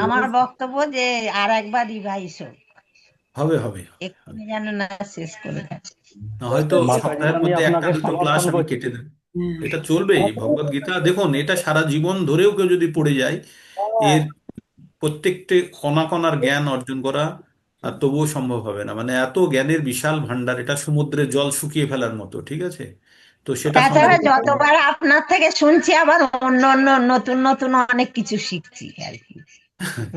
আমার বক্তব্য যে আর একবার রিভাইজ হোক, হবে হবে। এক্ষুনি যেন না শেষ করে দেয়। হয়তো মাতাজি, সপ্তাহের আমি মধ্যে একটা আপনাকে দুটো ক্লাস সমর্থন আমি করছি। কেটে দেব, এটা চলবেই। ভগবদ গীতা দেখুন, এটা সারা জীবন ধরেও কেউ যদি পড়ে যায়, এর প্রত্যেকটি কণা কণার জ্ঞান অর্জন করা তবুও সম্ভব হবে না। মানে এত জ্ঞানের বিশাল ভান্ডার, এটা সমুদ্রের জল শুকিয়ে ফেলার মতো, ঠিক আছে? তো সেটা তাছাড়া সংগ্রহ করতে হবে। যতবার আপনার থেকে শুনছি, আবার অন্য অন্য নতুন নতুন অনেক কিছু শিখছি আর কি,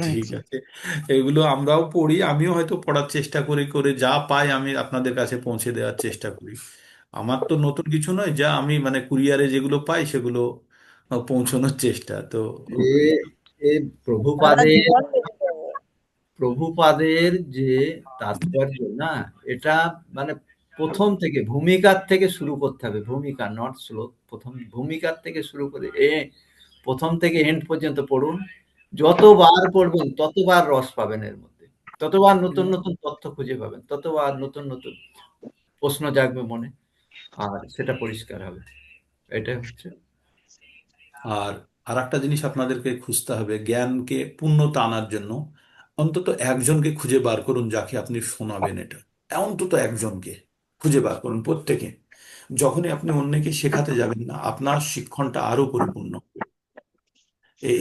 ঠিক শুনছি। আছে, এগুলো আমরাও পড়ি, আমিও হয়তো পড়ার চেষ্টা করি, করে যা পাই আমি আপনাদের কাছে পৌঁছে দেওয়ার চেষ্টা করি। আমার তো নতুন কিছু নয়, যা আমি মানে কুরিয়ারে যেগুলো পাই সেগুলো পৌঁছানোর চেষ্টা তো। এ এ সারা প্রভুপাদে জীবন বেঁচে যাবে। প্রভুপাদের যে তাৎপর্য না, এটা মানে প্রথম থেকে ভূমিকার থেকে শুরু করতে হবে, ভূমিকা নট শ্লোক, প্রথম ভূমিকার থেকে শুরু করে প্রথম থেকে এন্ড পর্যন্ত পড়ুন। যতবার পড়বেন ততবার রস পাবেন এর মধ্যে, ততবার নতুন নতুন তথ্য খুঁজে পাবেন, ততবার নতুন নতুন প্রশ্ন জাগবে মনে, আর সেটা পরিষ্কার হবে। এটাই হচ্ছে। আর আর একটা জিনিস আপনাদেরকে খুঁজতে হবে, জ্ঞানকে পূর্ণতা আনার জন্য অন্তত একজনকে খুঁজে বার করুন যাকে আপনি শোনাবেন এটা। অন্তত একজনকে খুঁজে বার করুন প্রত্যেকে। যখনই আপনি অন্যকে শেখাতে যাবেন না, আপনার শিক্ষণটা আরো পরিপূর্ণ হবে।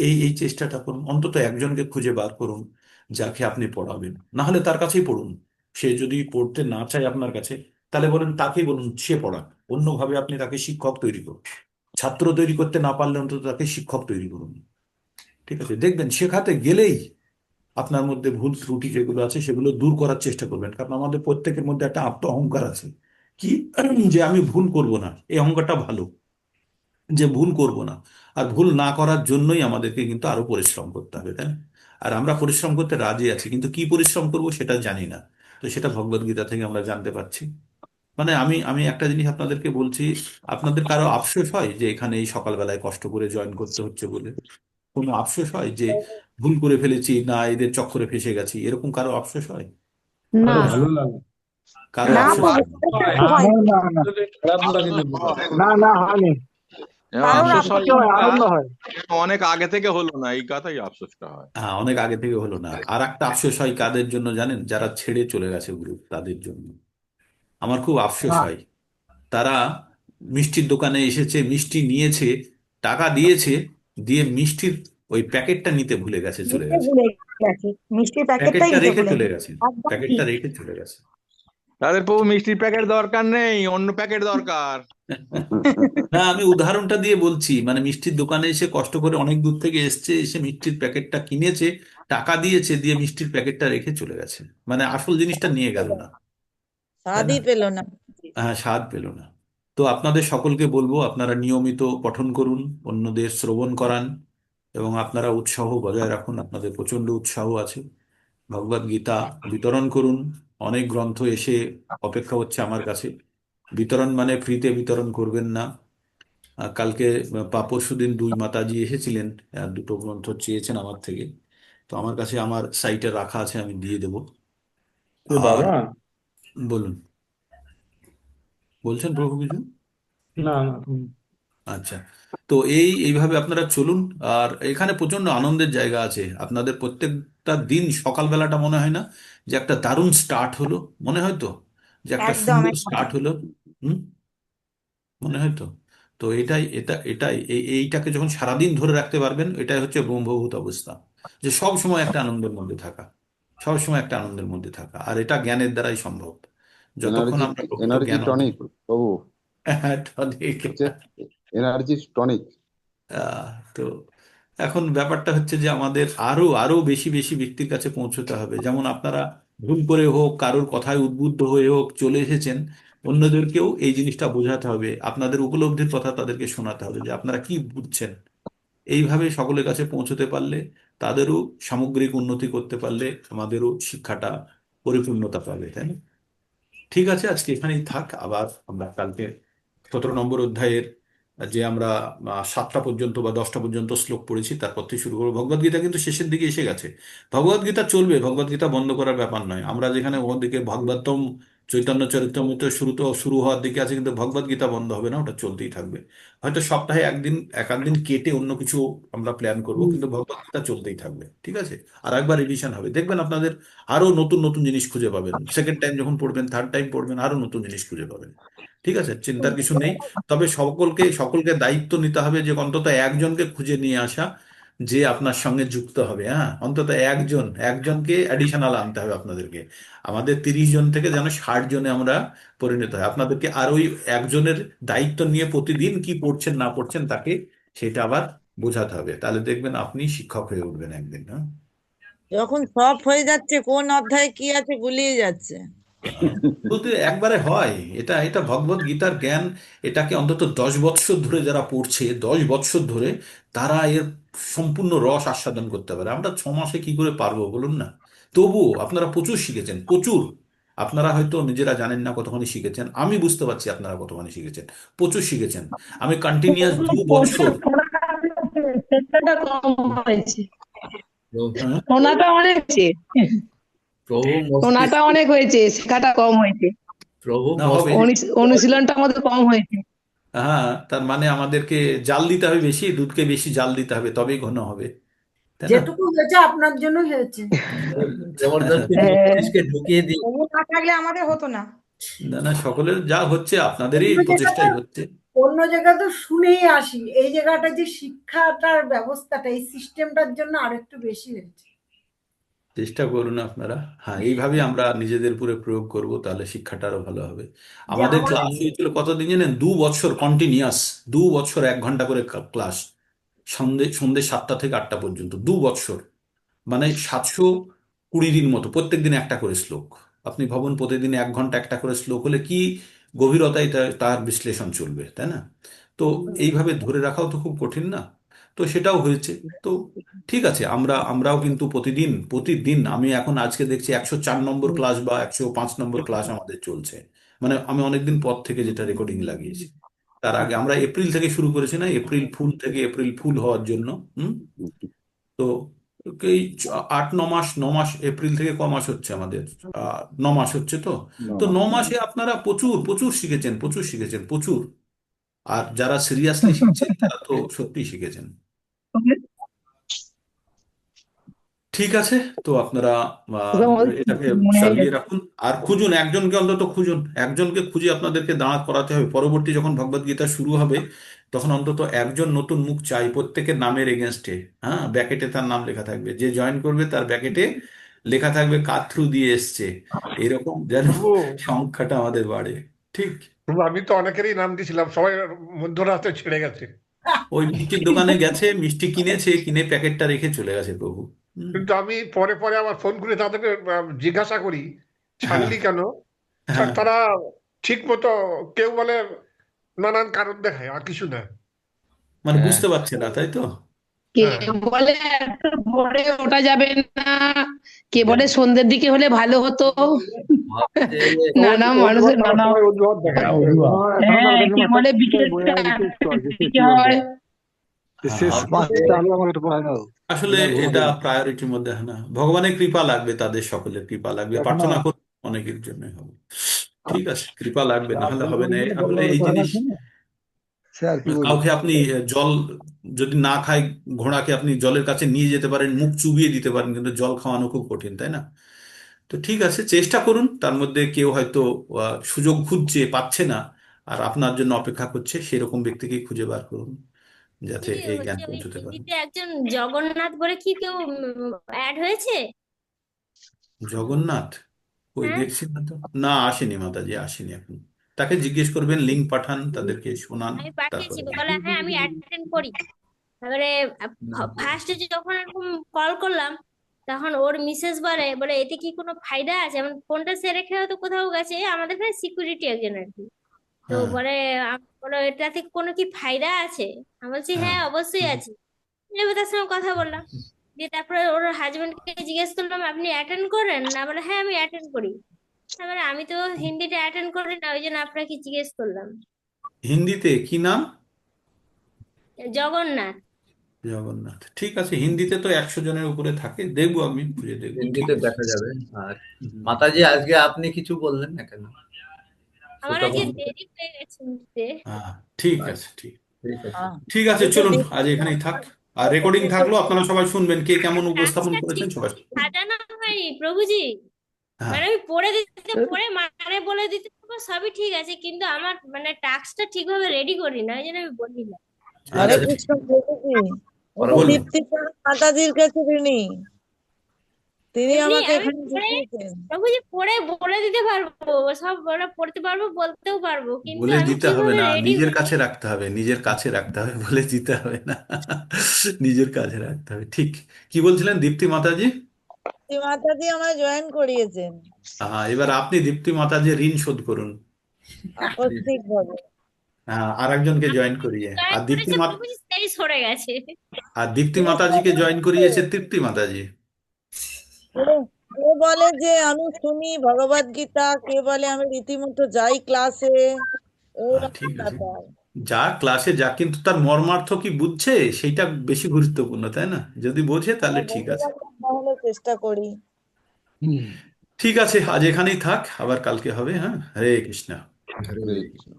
এই এই চেষ্টাটা করুন, অন্তত একজনকে খুঁজে বার করুন যাকে আপনি পড়াবেন। না হলে তার কাছেই পড়ুন। সে যদি পড়তে না চায় আপনার কাছে, তাহলে বলেন তাকেই বলুন সে পড়াক। অন্যভাবে আপনি তাকে শিক্ষক তৈরি করুন। ছাত্র তৈরি করতে না পারলে অন্তত তাকে শিক্ষক তৈরি করুন। ঠিক আছে, দেখবেন শেখাতে গেলেই আপনার মধ্যে ভুল ত্রুটি যেগুলো আছে সেগুলো দূর করার চেষ্টা করবেন। কারণ আমাদের প্রত্যেকের মধ্যে একটা আত্ম অহংকার আছে, কি যে আমি ভুল করব না, এই অহংকারটা ভালো, যে ভুল করব না। আর ভুল না করার জন্যই আমাদেরকে কিন্তু আরো পরিশ্রম করতে হবে, তাই না? আর আমরা পরিশ্রম করতে রাজি আছি, কিন্তু কি পরিশ্রম করব সেটা জানি না। তো সেটা ভগবদ গীতা থেকে আমরা জানতে পারছি। মানে আমি আমি একটা জিনিস আপনাদেরকে বলছি, আপনাদের কারো আফসোস হয় যে এখানে এই সকালবেলায় কষ্ট করে জয়েন করতে হচ্ছে বলে? কোনো আফসোস হয় যে ভুল করে ফেলেছি, না এদের চক্করে ফেসে গেছি, এরকম কারো আফসোস হয়? না ভালো লাগে। কারো না আফসোস প্রভু, হয় না? না না না না, হয়নি। কারোর আমি আফসোস আফসোস হয়, আনন্দ হয়। অনেক আগে থেকে হলো না, এই কথাই আফসোসটা হয়। হ্যাঁ, অনেক আগে থেকে হলো না। আর একটা আফসোস হয় কাদের জন্য জানেন? যারা ছেড়ে চলে গেছে গ্রুপ, তাদের জন্য আমার খুব আফসোস হ্যাঁ, হয়। তারা মিষ্টির দোকানে এসেছে, মিষ্টি নিয়েছে, টাকা দিয়েছে, দিয়ে মিষ্টির ওই প্যাকেটটা নিতে ভুলে গেছে, চলে নিতে গেছে। ভুলে গেছি, মিষ্টির প্যাকেটটাই প্যাকেটটা নিতে রেখে ভুলে চলে গেছি। গেছে, একদম প্যাকেটটা ঠিক। রেখে চলে গেছে। তাদের প্রভু মিষ্টির প্যাকেট দরকার নেই, অন্য প্যাকেট দরকার। না, আমি উদাহরণটা দিয়ে বলছি, মানে মিষ্টির দোকানে এসে কষ্ট করে অনেক দূর থেকে এসছে, এসে মিষ্টির প্যাকেটটা কিনেছে, টাকা দিয়েছে, দিয়ে মিষ্টির প্যাকেটটা রেখে চলে গেছে। মানে আসল জিনিসটা নিয়ে গেল না, তাই না? স্বাদই পেল না। হ্যাঁ, স্বাদ পেল না। তো আপনাদের সকলকে বলবো আপনারা নিয়মিত পঠন করুন, অন্যদের শ্রবণ করান, এবং আপনারা উৎসাহ বজায় রাখুন। আপনাদের প্রচন্ড উৎসাহ আছে। ভগবদ গীতা বিতরণ করুন। অনেক গ্রন্থ এসে অপেক্ষা হচ্ছে আমার কাছে। বিতরণ মানে ফ্রিতে বিতরণ করবেন না। কালকে পরশুদিন দুই মাতাজি এসেছিলেন, দুটো গ্রন্থ চেয়েছেন আমার থেকে। তো আমার কাছে আমার সাইটে রাখা আছে, আমি দিয়ে দেব। আর বাবা। বলুন, বলছেন প্রভু কিছু? না না, আচ্ছা, তো এইভাবে আপনারা চলুন। আর এখানে প্রচন্ড আনন্দের জায়গা আছে। আপনাদের প্রত্যেকটা দিন সকালবেলাটা মনে হয় না যে একটা দারুণ স্টার্ট হলো? মনে হয় তো যে একটা একদম সুন্দর একদম। স্টার্ট হলো? হুম, মনে হয় তো? তো এটাই এইটাকে যখন সারাদিন ধরে রাখতে পারবেন, এটাই হচ্ছে ব্রহ্মভূত অবস্থা। যে সব সময় একটা আনন্দের মধ্যে থাকা, সব সময় একটা আনন্দের মধ্যে থাকা। আর এটা জ্ঞানের দ্বারাই সম্ভব, যতক্ষণ এনার্জি, আমরা প্রকৃত এনার্জি জ্ঞান অর্জন টনিক করব। প্রভু, ঠিক। হচ্ছে এনার্জি টনিক। তো এখন ব্যাপারটা হচ্ছে যে আমাদের আরো আরো বেশি বেশি ব্যক্তির কাছে পৌঁছতে হবে। যেমন আপনারা ভুল করে হোক, কারোর কথায় উদ্বুদ্ধ হয়ে হোক চলে এসেছেন, অন্যদেরকেও এই জিনিসটা বোঝাতে হবে। আপনাদের উপলব্ধির কথা তাদেরকে শোনাতে হবে যে আপনারা কি বুঝছেন। এইভাবে সকলের কাছে পৌঁছতে পারলে, তাদেরও সামগ্রিক উন্নতি করতে পারলে, আমাদেরও শিক্ষাটা পরিপূর্ণতা পাবে, তাই না? ঠিক আছে, আজকে এখানেই থাক। আবার আমরা কালকে 17 নম্বর অধ্যায়ের যে আমরা 7টা পর্যন্ত বা 10টা পর্যন্ত শ্লোক পড়েছি তারপর থেকে শুরু করবো। ভগবদ গীতা কিন্তু শেষের দিকে এসে গেছে। ভগবদ গীতা চলবে, ভগবদ গীতা বন্ধ করার ব্যাপার নয়। আমরা যেখানে ওদিকে ভাগবতম, চৈতন্য চরিতামৃত শুরু হওয়ার দিকে আছে, কিন্তু ভগবদ গীতা বন্ধ হবে না, ওটা চলতেই থাকবে। হয়তো সপ্তাহে একদিন এক আধ দিন কেটে অন্য কিছু আমরা প্ল্যান করব, কিন্তু ভগবদ গীতা চলতেই থাকবে, ঠিক আছে? আর একবার রিভিশন হবে, দেখবেন আপনাদের আরো নতুন নতুন জিনিস খুঁজে পাবেন। সেকেন্ড টাইম যখন পড়বেন, থার্ড টাইম পড়বেন, আরো নতুন জিনিস খুঁজে পাবেন। ঠিক আছে, চিন্তার কিছু নেই। তবে সকলকে সকলকে দায়িত্ব নিতে হবে যে অন্তত একজনকে খুঁজে নিয়ে আসা, যে আপনার সঙ্গে যুক্ত হবে। হ্যাঁ, অন্তত একজনকে অ্যাডিশনাল আনতে হবে আপনাদেরকে। আমাদের 30 জন থেকে যেন 60 জনে আমরা পরিণত হয়। আপনাদেরকে আর ওই একজনের দায়িত্ব নিয়ে প্রতিদিন কি পড়ছেন না পড়ছেন তাকে সেটা আবার বোঝাতে হবে। তাহলে দেখবেন আপনি শিক্ষক হয়ে উঠবেন একদিন। হ্যাঁ, যখন সব হয়ে যাচ্ছে কোন অধ্যায়ে কি আছে গুলিয়ে যাচ্ছে। বলতে একবারে হয়? এটা এটা ভগবত গীতার জ্ঞান, এটাকে অন্তত 10 বৎসর ধরে যারা পড়ছে, 10 বৎসর ধরে, তারা এর সম্পূর্ণ রস আস্বাদন করতে পারে। আমরা 6 মাসে কি করে পারবো বলুন না? তবুও আপনারা প্রচুর শিখেছেন, প্রচুর। আপনারা হয়তো নিজেরা জানেন না কতখানি শিখেছেন, আমি বুঝতে পারছি আপনারা কতখানি শিখেছেন, প্রচুর শিখেছেন। আমি কন্টিনিউয়াস 2 বছর। শেখাটা কম হয়েছে, প্রভু হ্যাঁ, শোনাটা অনেক হয়েছে, প্রভু শোনাটা মস্তিষ্ক অনেক হয়েছে, শেখাটা কম হয়েছে, প্রভু না হবে। অনুশীলনটা আমাদের কম হয়েছে। হ্যাঁ, তার মানে আমাদেরকে জাল দিতে হবে বেশি, দুধকে বেশি জাল দিতে হবে, তবেই ঘন হবে, তাই না? যেটুকু হয়েছে আপনার জন্য হয়েছে। জবরদস্তি হ্যাঁ, মস্তিষ্কে ঢুকিয়ে দিই। তবু না থাকলে আমাদের হতো না। না না, সকলের যা হচ্ছে আপনাদেরই অন্য জায়গাটা প্রচেষ্টাই হচ্ছে। অন্য জায়গা তো শুনেই আসি, এই জায়গাটা যে শিক্ষাটার ব্যবস্থাটা, এই সিস্টেমটার জন্য আরেকটু বেশি হয়েছে। চেষ্টা করুন আপনারা। হ্যাঁ, এইভাবে আমরা নিজেদের উপরে প্রয়োগ করব, তাহলে শিক্ষাটা আরো ভালো হবে। যে আমাদের আমার ক্লাস হয়েছিল কতদিন জানেন? 2 বছর কন্টিনিউয়াস, 2 বছর 1 ঘন্টা করে ক্লাস, সন্ধে সন্ধে 7টা থেকে 8টা পর্যন্ত, 2 বছর। মানে 720 দিন মতো, প্রত্যেক দিন একটা করে শ্লোক। আপনি ভাবুন, প্রতিদিন 1 ঘন্টা একটা করে শ্লোক হলে কি গভীরতায় তার বিশ্লেষণ চলবে, তাই না? তো এইভাবে ধরে রাখাও তো খুব কঠিন না। তো সেটাও হয়েছে। তো ঠিক আছে, আমরাও কিন্তু প্রতিদিন প্রতিদিন, আমি এখন আজকে দেখছি 104 নম্বর ক্লাস বা 105 নম্বর ক্লাস আমাদের চলছে। মানে আমি অনেকদিন পর থেকে যেটা রেকর্ডিং লাগিয়েছি, তার আগে আমরা এপ্রিল থেকে শুরু করেছি না, এপ্রিল ফুল থেকে, এপ্রিল ফুল হওয়ার জন্য। হুম। তো এই 8-9 মাস, 9 মাস, এপ্রিল থেকে ক মাস হচ্ছে আমাদের? 9 মাস হচ্ছে। তো তো 9 মাসে আপনারা প্রচুর প্রচুর শিখেছেন, প্রচুর শিখেছেন, প্রচুর। আর যারা সিরিয়াসলি শিখছেন তারা তো সত্যি শিখেছেন। ঠিক আছে, তো আপনারা এটাকে মনে চালিয়ে রাখুন। আর খুঁজুন, একজনকে অন্তত খুঁজুন, একজনকে খুঁজে আপনাদেরকে দাঁড় করাতে হবে। পরবর্তী যখন ভগবদ গীতা শুরু হবে, তখন অন্তত একজন নতুন মুখ চাই, প্রত্যেকের নামের এগেনস্টে। হ্যাঁ, ব্যাকেটে তার নাম লেখা থাকবে, যে জয়েন করবে তার ব্যাকেটে লেখা থাকবে কার থ্রু দিয়ে এসছে, এরকম যেন প্রভু সংখ্যাটা আমাদের বাড়ে। ঠিক। প্রভু, আমি তো অনেকেরই নাম দিয়েছিলাম, সবাই মধ্যরাতে ছেড়ে গেছে। ওই মিষ্টির দোকানে গেছে, মিষ্টি কিনেছে, কিনে প্যাকেটটা রেখে চলে গেছে প্রভু। হুম। কিন্তু আমি পরে পরে আবার ফোন করে তাদেরকে জিজ্ঞাসা করি, হ্যাঁ, ছাড়লি কেন? হ্যাঁ, তারা ঠিক মতো, কেউ বলে নানান কারণ দেখায়, আর কিছু না। মানে হ্যাঁ, বুঝতে পারছে না, তাই তো? কে হ্যাঁ, বলে এত ভোরে ওঠা যাবে না, কে বলে যাবে। সন্ধ্যের দিকে হলে ভালো হতো, ভাবছে নানা অজুহাত, মানুষের তারা নানা, সবাই অজুহাত দেখায়। হ্যাঁ, কে বলে বিকেল দিকে হয়, ভাবছে আসলে এটা প্রায়োরিটির মধ্যে হয় না। ভগবানের কৃপা লাগবে, তাদের সকলের কৃপা লাগবে, প্রার্থনা করুন অনেকের জন্য হবে। ঠিক আছে, কৃপা লাগবে, না হলে হবে না। আসলে এই জিনিস, কাউকে আপনি জল যদি না খায়, ঘোড়াকে আপনি জলের কাছে নিয়ে যেতে পারেন, মুখ চুবিয়ে দিতে পারেন, কিন্তু জল খাওয়ানো খুব কঠিন, তাই না? তো ঠিক আছে, চেষ্টা করুন। তার মধ্যে কেউ হয়তো সুযোগ খুঁজছে, পাচ্ছে না, আর আপনার জন্য অপেক্ষা করছে, সেরকম ব্যক্তিকে খুঁজে বার করুন, যাতে দিদি এই জ্ঞান হচ্ছে ওই পৌঁছতে পারেন। হিন্দিতে একজন জগন্নাথ বলে কি কেউ অ্যাড হয়েছে? জগন্নাথ? ওই হ্যাঁ, দেখছি না তো। না, আসেনি মাতাজি, আসেনি এখন। তাকে জিজ্ঞেস করবেন, লিঙ্ক পাঠান, তাদেরকে শোনান, আমি পাঠিয়েছি, তারপরে। বলে হ্যাঁ আমি অ্যাটেন্ড করি। এবারে ফার্স্টে যখন এরকম কল করলাম, তখন ওর মিসেস বলে বলে এতে কি কোনো ফায়দা আছে? এমন ফোনটা সে রেখে হয়তো কোথাও গেছে, আমাদের এখানে সিকিউরিটি একজন আর কি। তো হ্যাঁ, বলে বলো এটাতে কোনো কি ফায়দা আছে? আমি বলছি হ্যাঁ, হ্যাঁ অবশ্যই আছে। এবার তার সঙ্গে কথা বললাম, দিয়ে তারপরে ওর হাজবেন্ডকে জিজ্ঞেস করলাম আপনি অ্যাটেন্ড করেন না? বলে হ্যাঁ আমি অ্যাটেন্ড করি। তারপরে আমি তো হিন্দিটা অ্যাটেন্ড করি না, ওই জন্য আপনাকে জিজ্ঞেস করলাম। হিন্দিতে কি নাম? জগন্নাথ। জগন্নাথ, ঠিক আছে। হিন্দিতে তো 100 জনের উপরে থাকে, দেখবো, আমি খুঁজে দেখবো। ঠিক হিন্দিতে আছে। দেখা যাবে। আর হুম। মাতাজি, আজকে আপনি কিছু বললেন না কেন? আমার শ্রোতা আজকে বন্ধু, দেরি হয়ে গেছে উঠতে। হ্যাঁ, ঠিক আচ্ছা, আছে, ঠিক। ঠিক আছে। ঠিক আছে, আমি তো চলুন, দেখি আজ এখানেই থাক। আর রেকর্ডিং থাকলো, আপনারা সবাই শুনবেন, কে কেমন উপস্থাপন টাস্কটা করেছেন ঠিক সবাই। সাজানো হয়নি প্রভুজি। হ্যাঁ, মানে আমি পড়ে দিতে, পড়ে মানে বলে দিতে পারবো, সবই ঠিক আছে, কিন্তু আমার মানে টাস্কটা ঠিকভাবে রেডি করি না, ওই জন্য আমি বলি না। ঠিক হরে আচ্ছা, আছে। ঠিক। কৃষ্ণ প্রভুজি, আমি তো পরবর্তী বলুন। দীপ্তি মাতাজির কাছে ঋণী, তিনি এমনি আমাকে আমি এখানে পড়ে, ঢুকিয়েছেন। প্রভুজি পড়ে বলে দিতে পারবো, সব ওরা পড়তে পারবো, বলতেও পারবো, কিন্তু বলে আমি দিতে হবে ঠিকভাবে না, রেডি নিজের করি। কাছে রাখতে হবে, নিজের কাছে রাখতে হবে, বলে দিতে হবে না। নিজের কাছে রাখতে হবে, ঠিক। কি বলছিলেন দীপ্তি মাতাজি? দীপ্তি মাতাজি আমায় জয়েন করিয়েছেন এবার আপনি দীপ্তি মাতাজির ঋণ শোধ করুন। আকস্মিক ভাবে। আর একজনকে জয়েন করিয়ে। জয়েন আর করেছে প্রভুজি, সেই সরে গেছে। দীপ্তি মাতাজিকে জয়েন করিয়েছে তৃপ্তি মাতাজি। ওরে, ওরে বলে যে আমি শুনি ভগবদ গীতা, কে বলে আমি রীতিমতো যাই ক্লাসে, এইরকম ঠিক আছে, ব্যাপার। যা ক্লাসে যা, কিন্তু তার মর্মার্থ কি বুঝছে সেইটা বেশি গুরুত্বপূর্ণ, তাই না? যদি বোঝে তাহলে ঠিক বন্ধু আছে। বান্ধব তাহলে চেষ্টা করি। ঠিক আছে, আজ এখানেই থাক, আবার কালকে হবে। হ্যাঁ, হরে কৃষ্ণ। হরে কৃষ্ণ।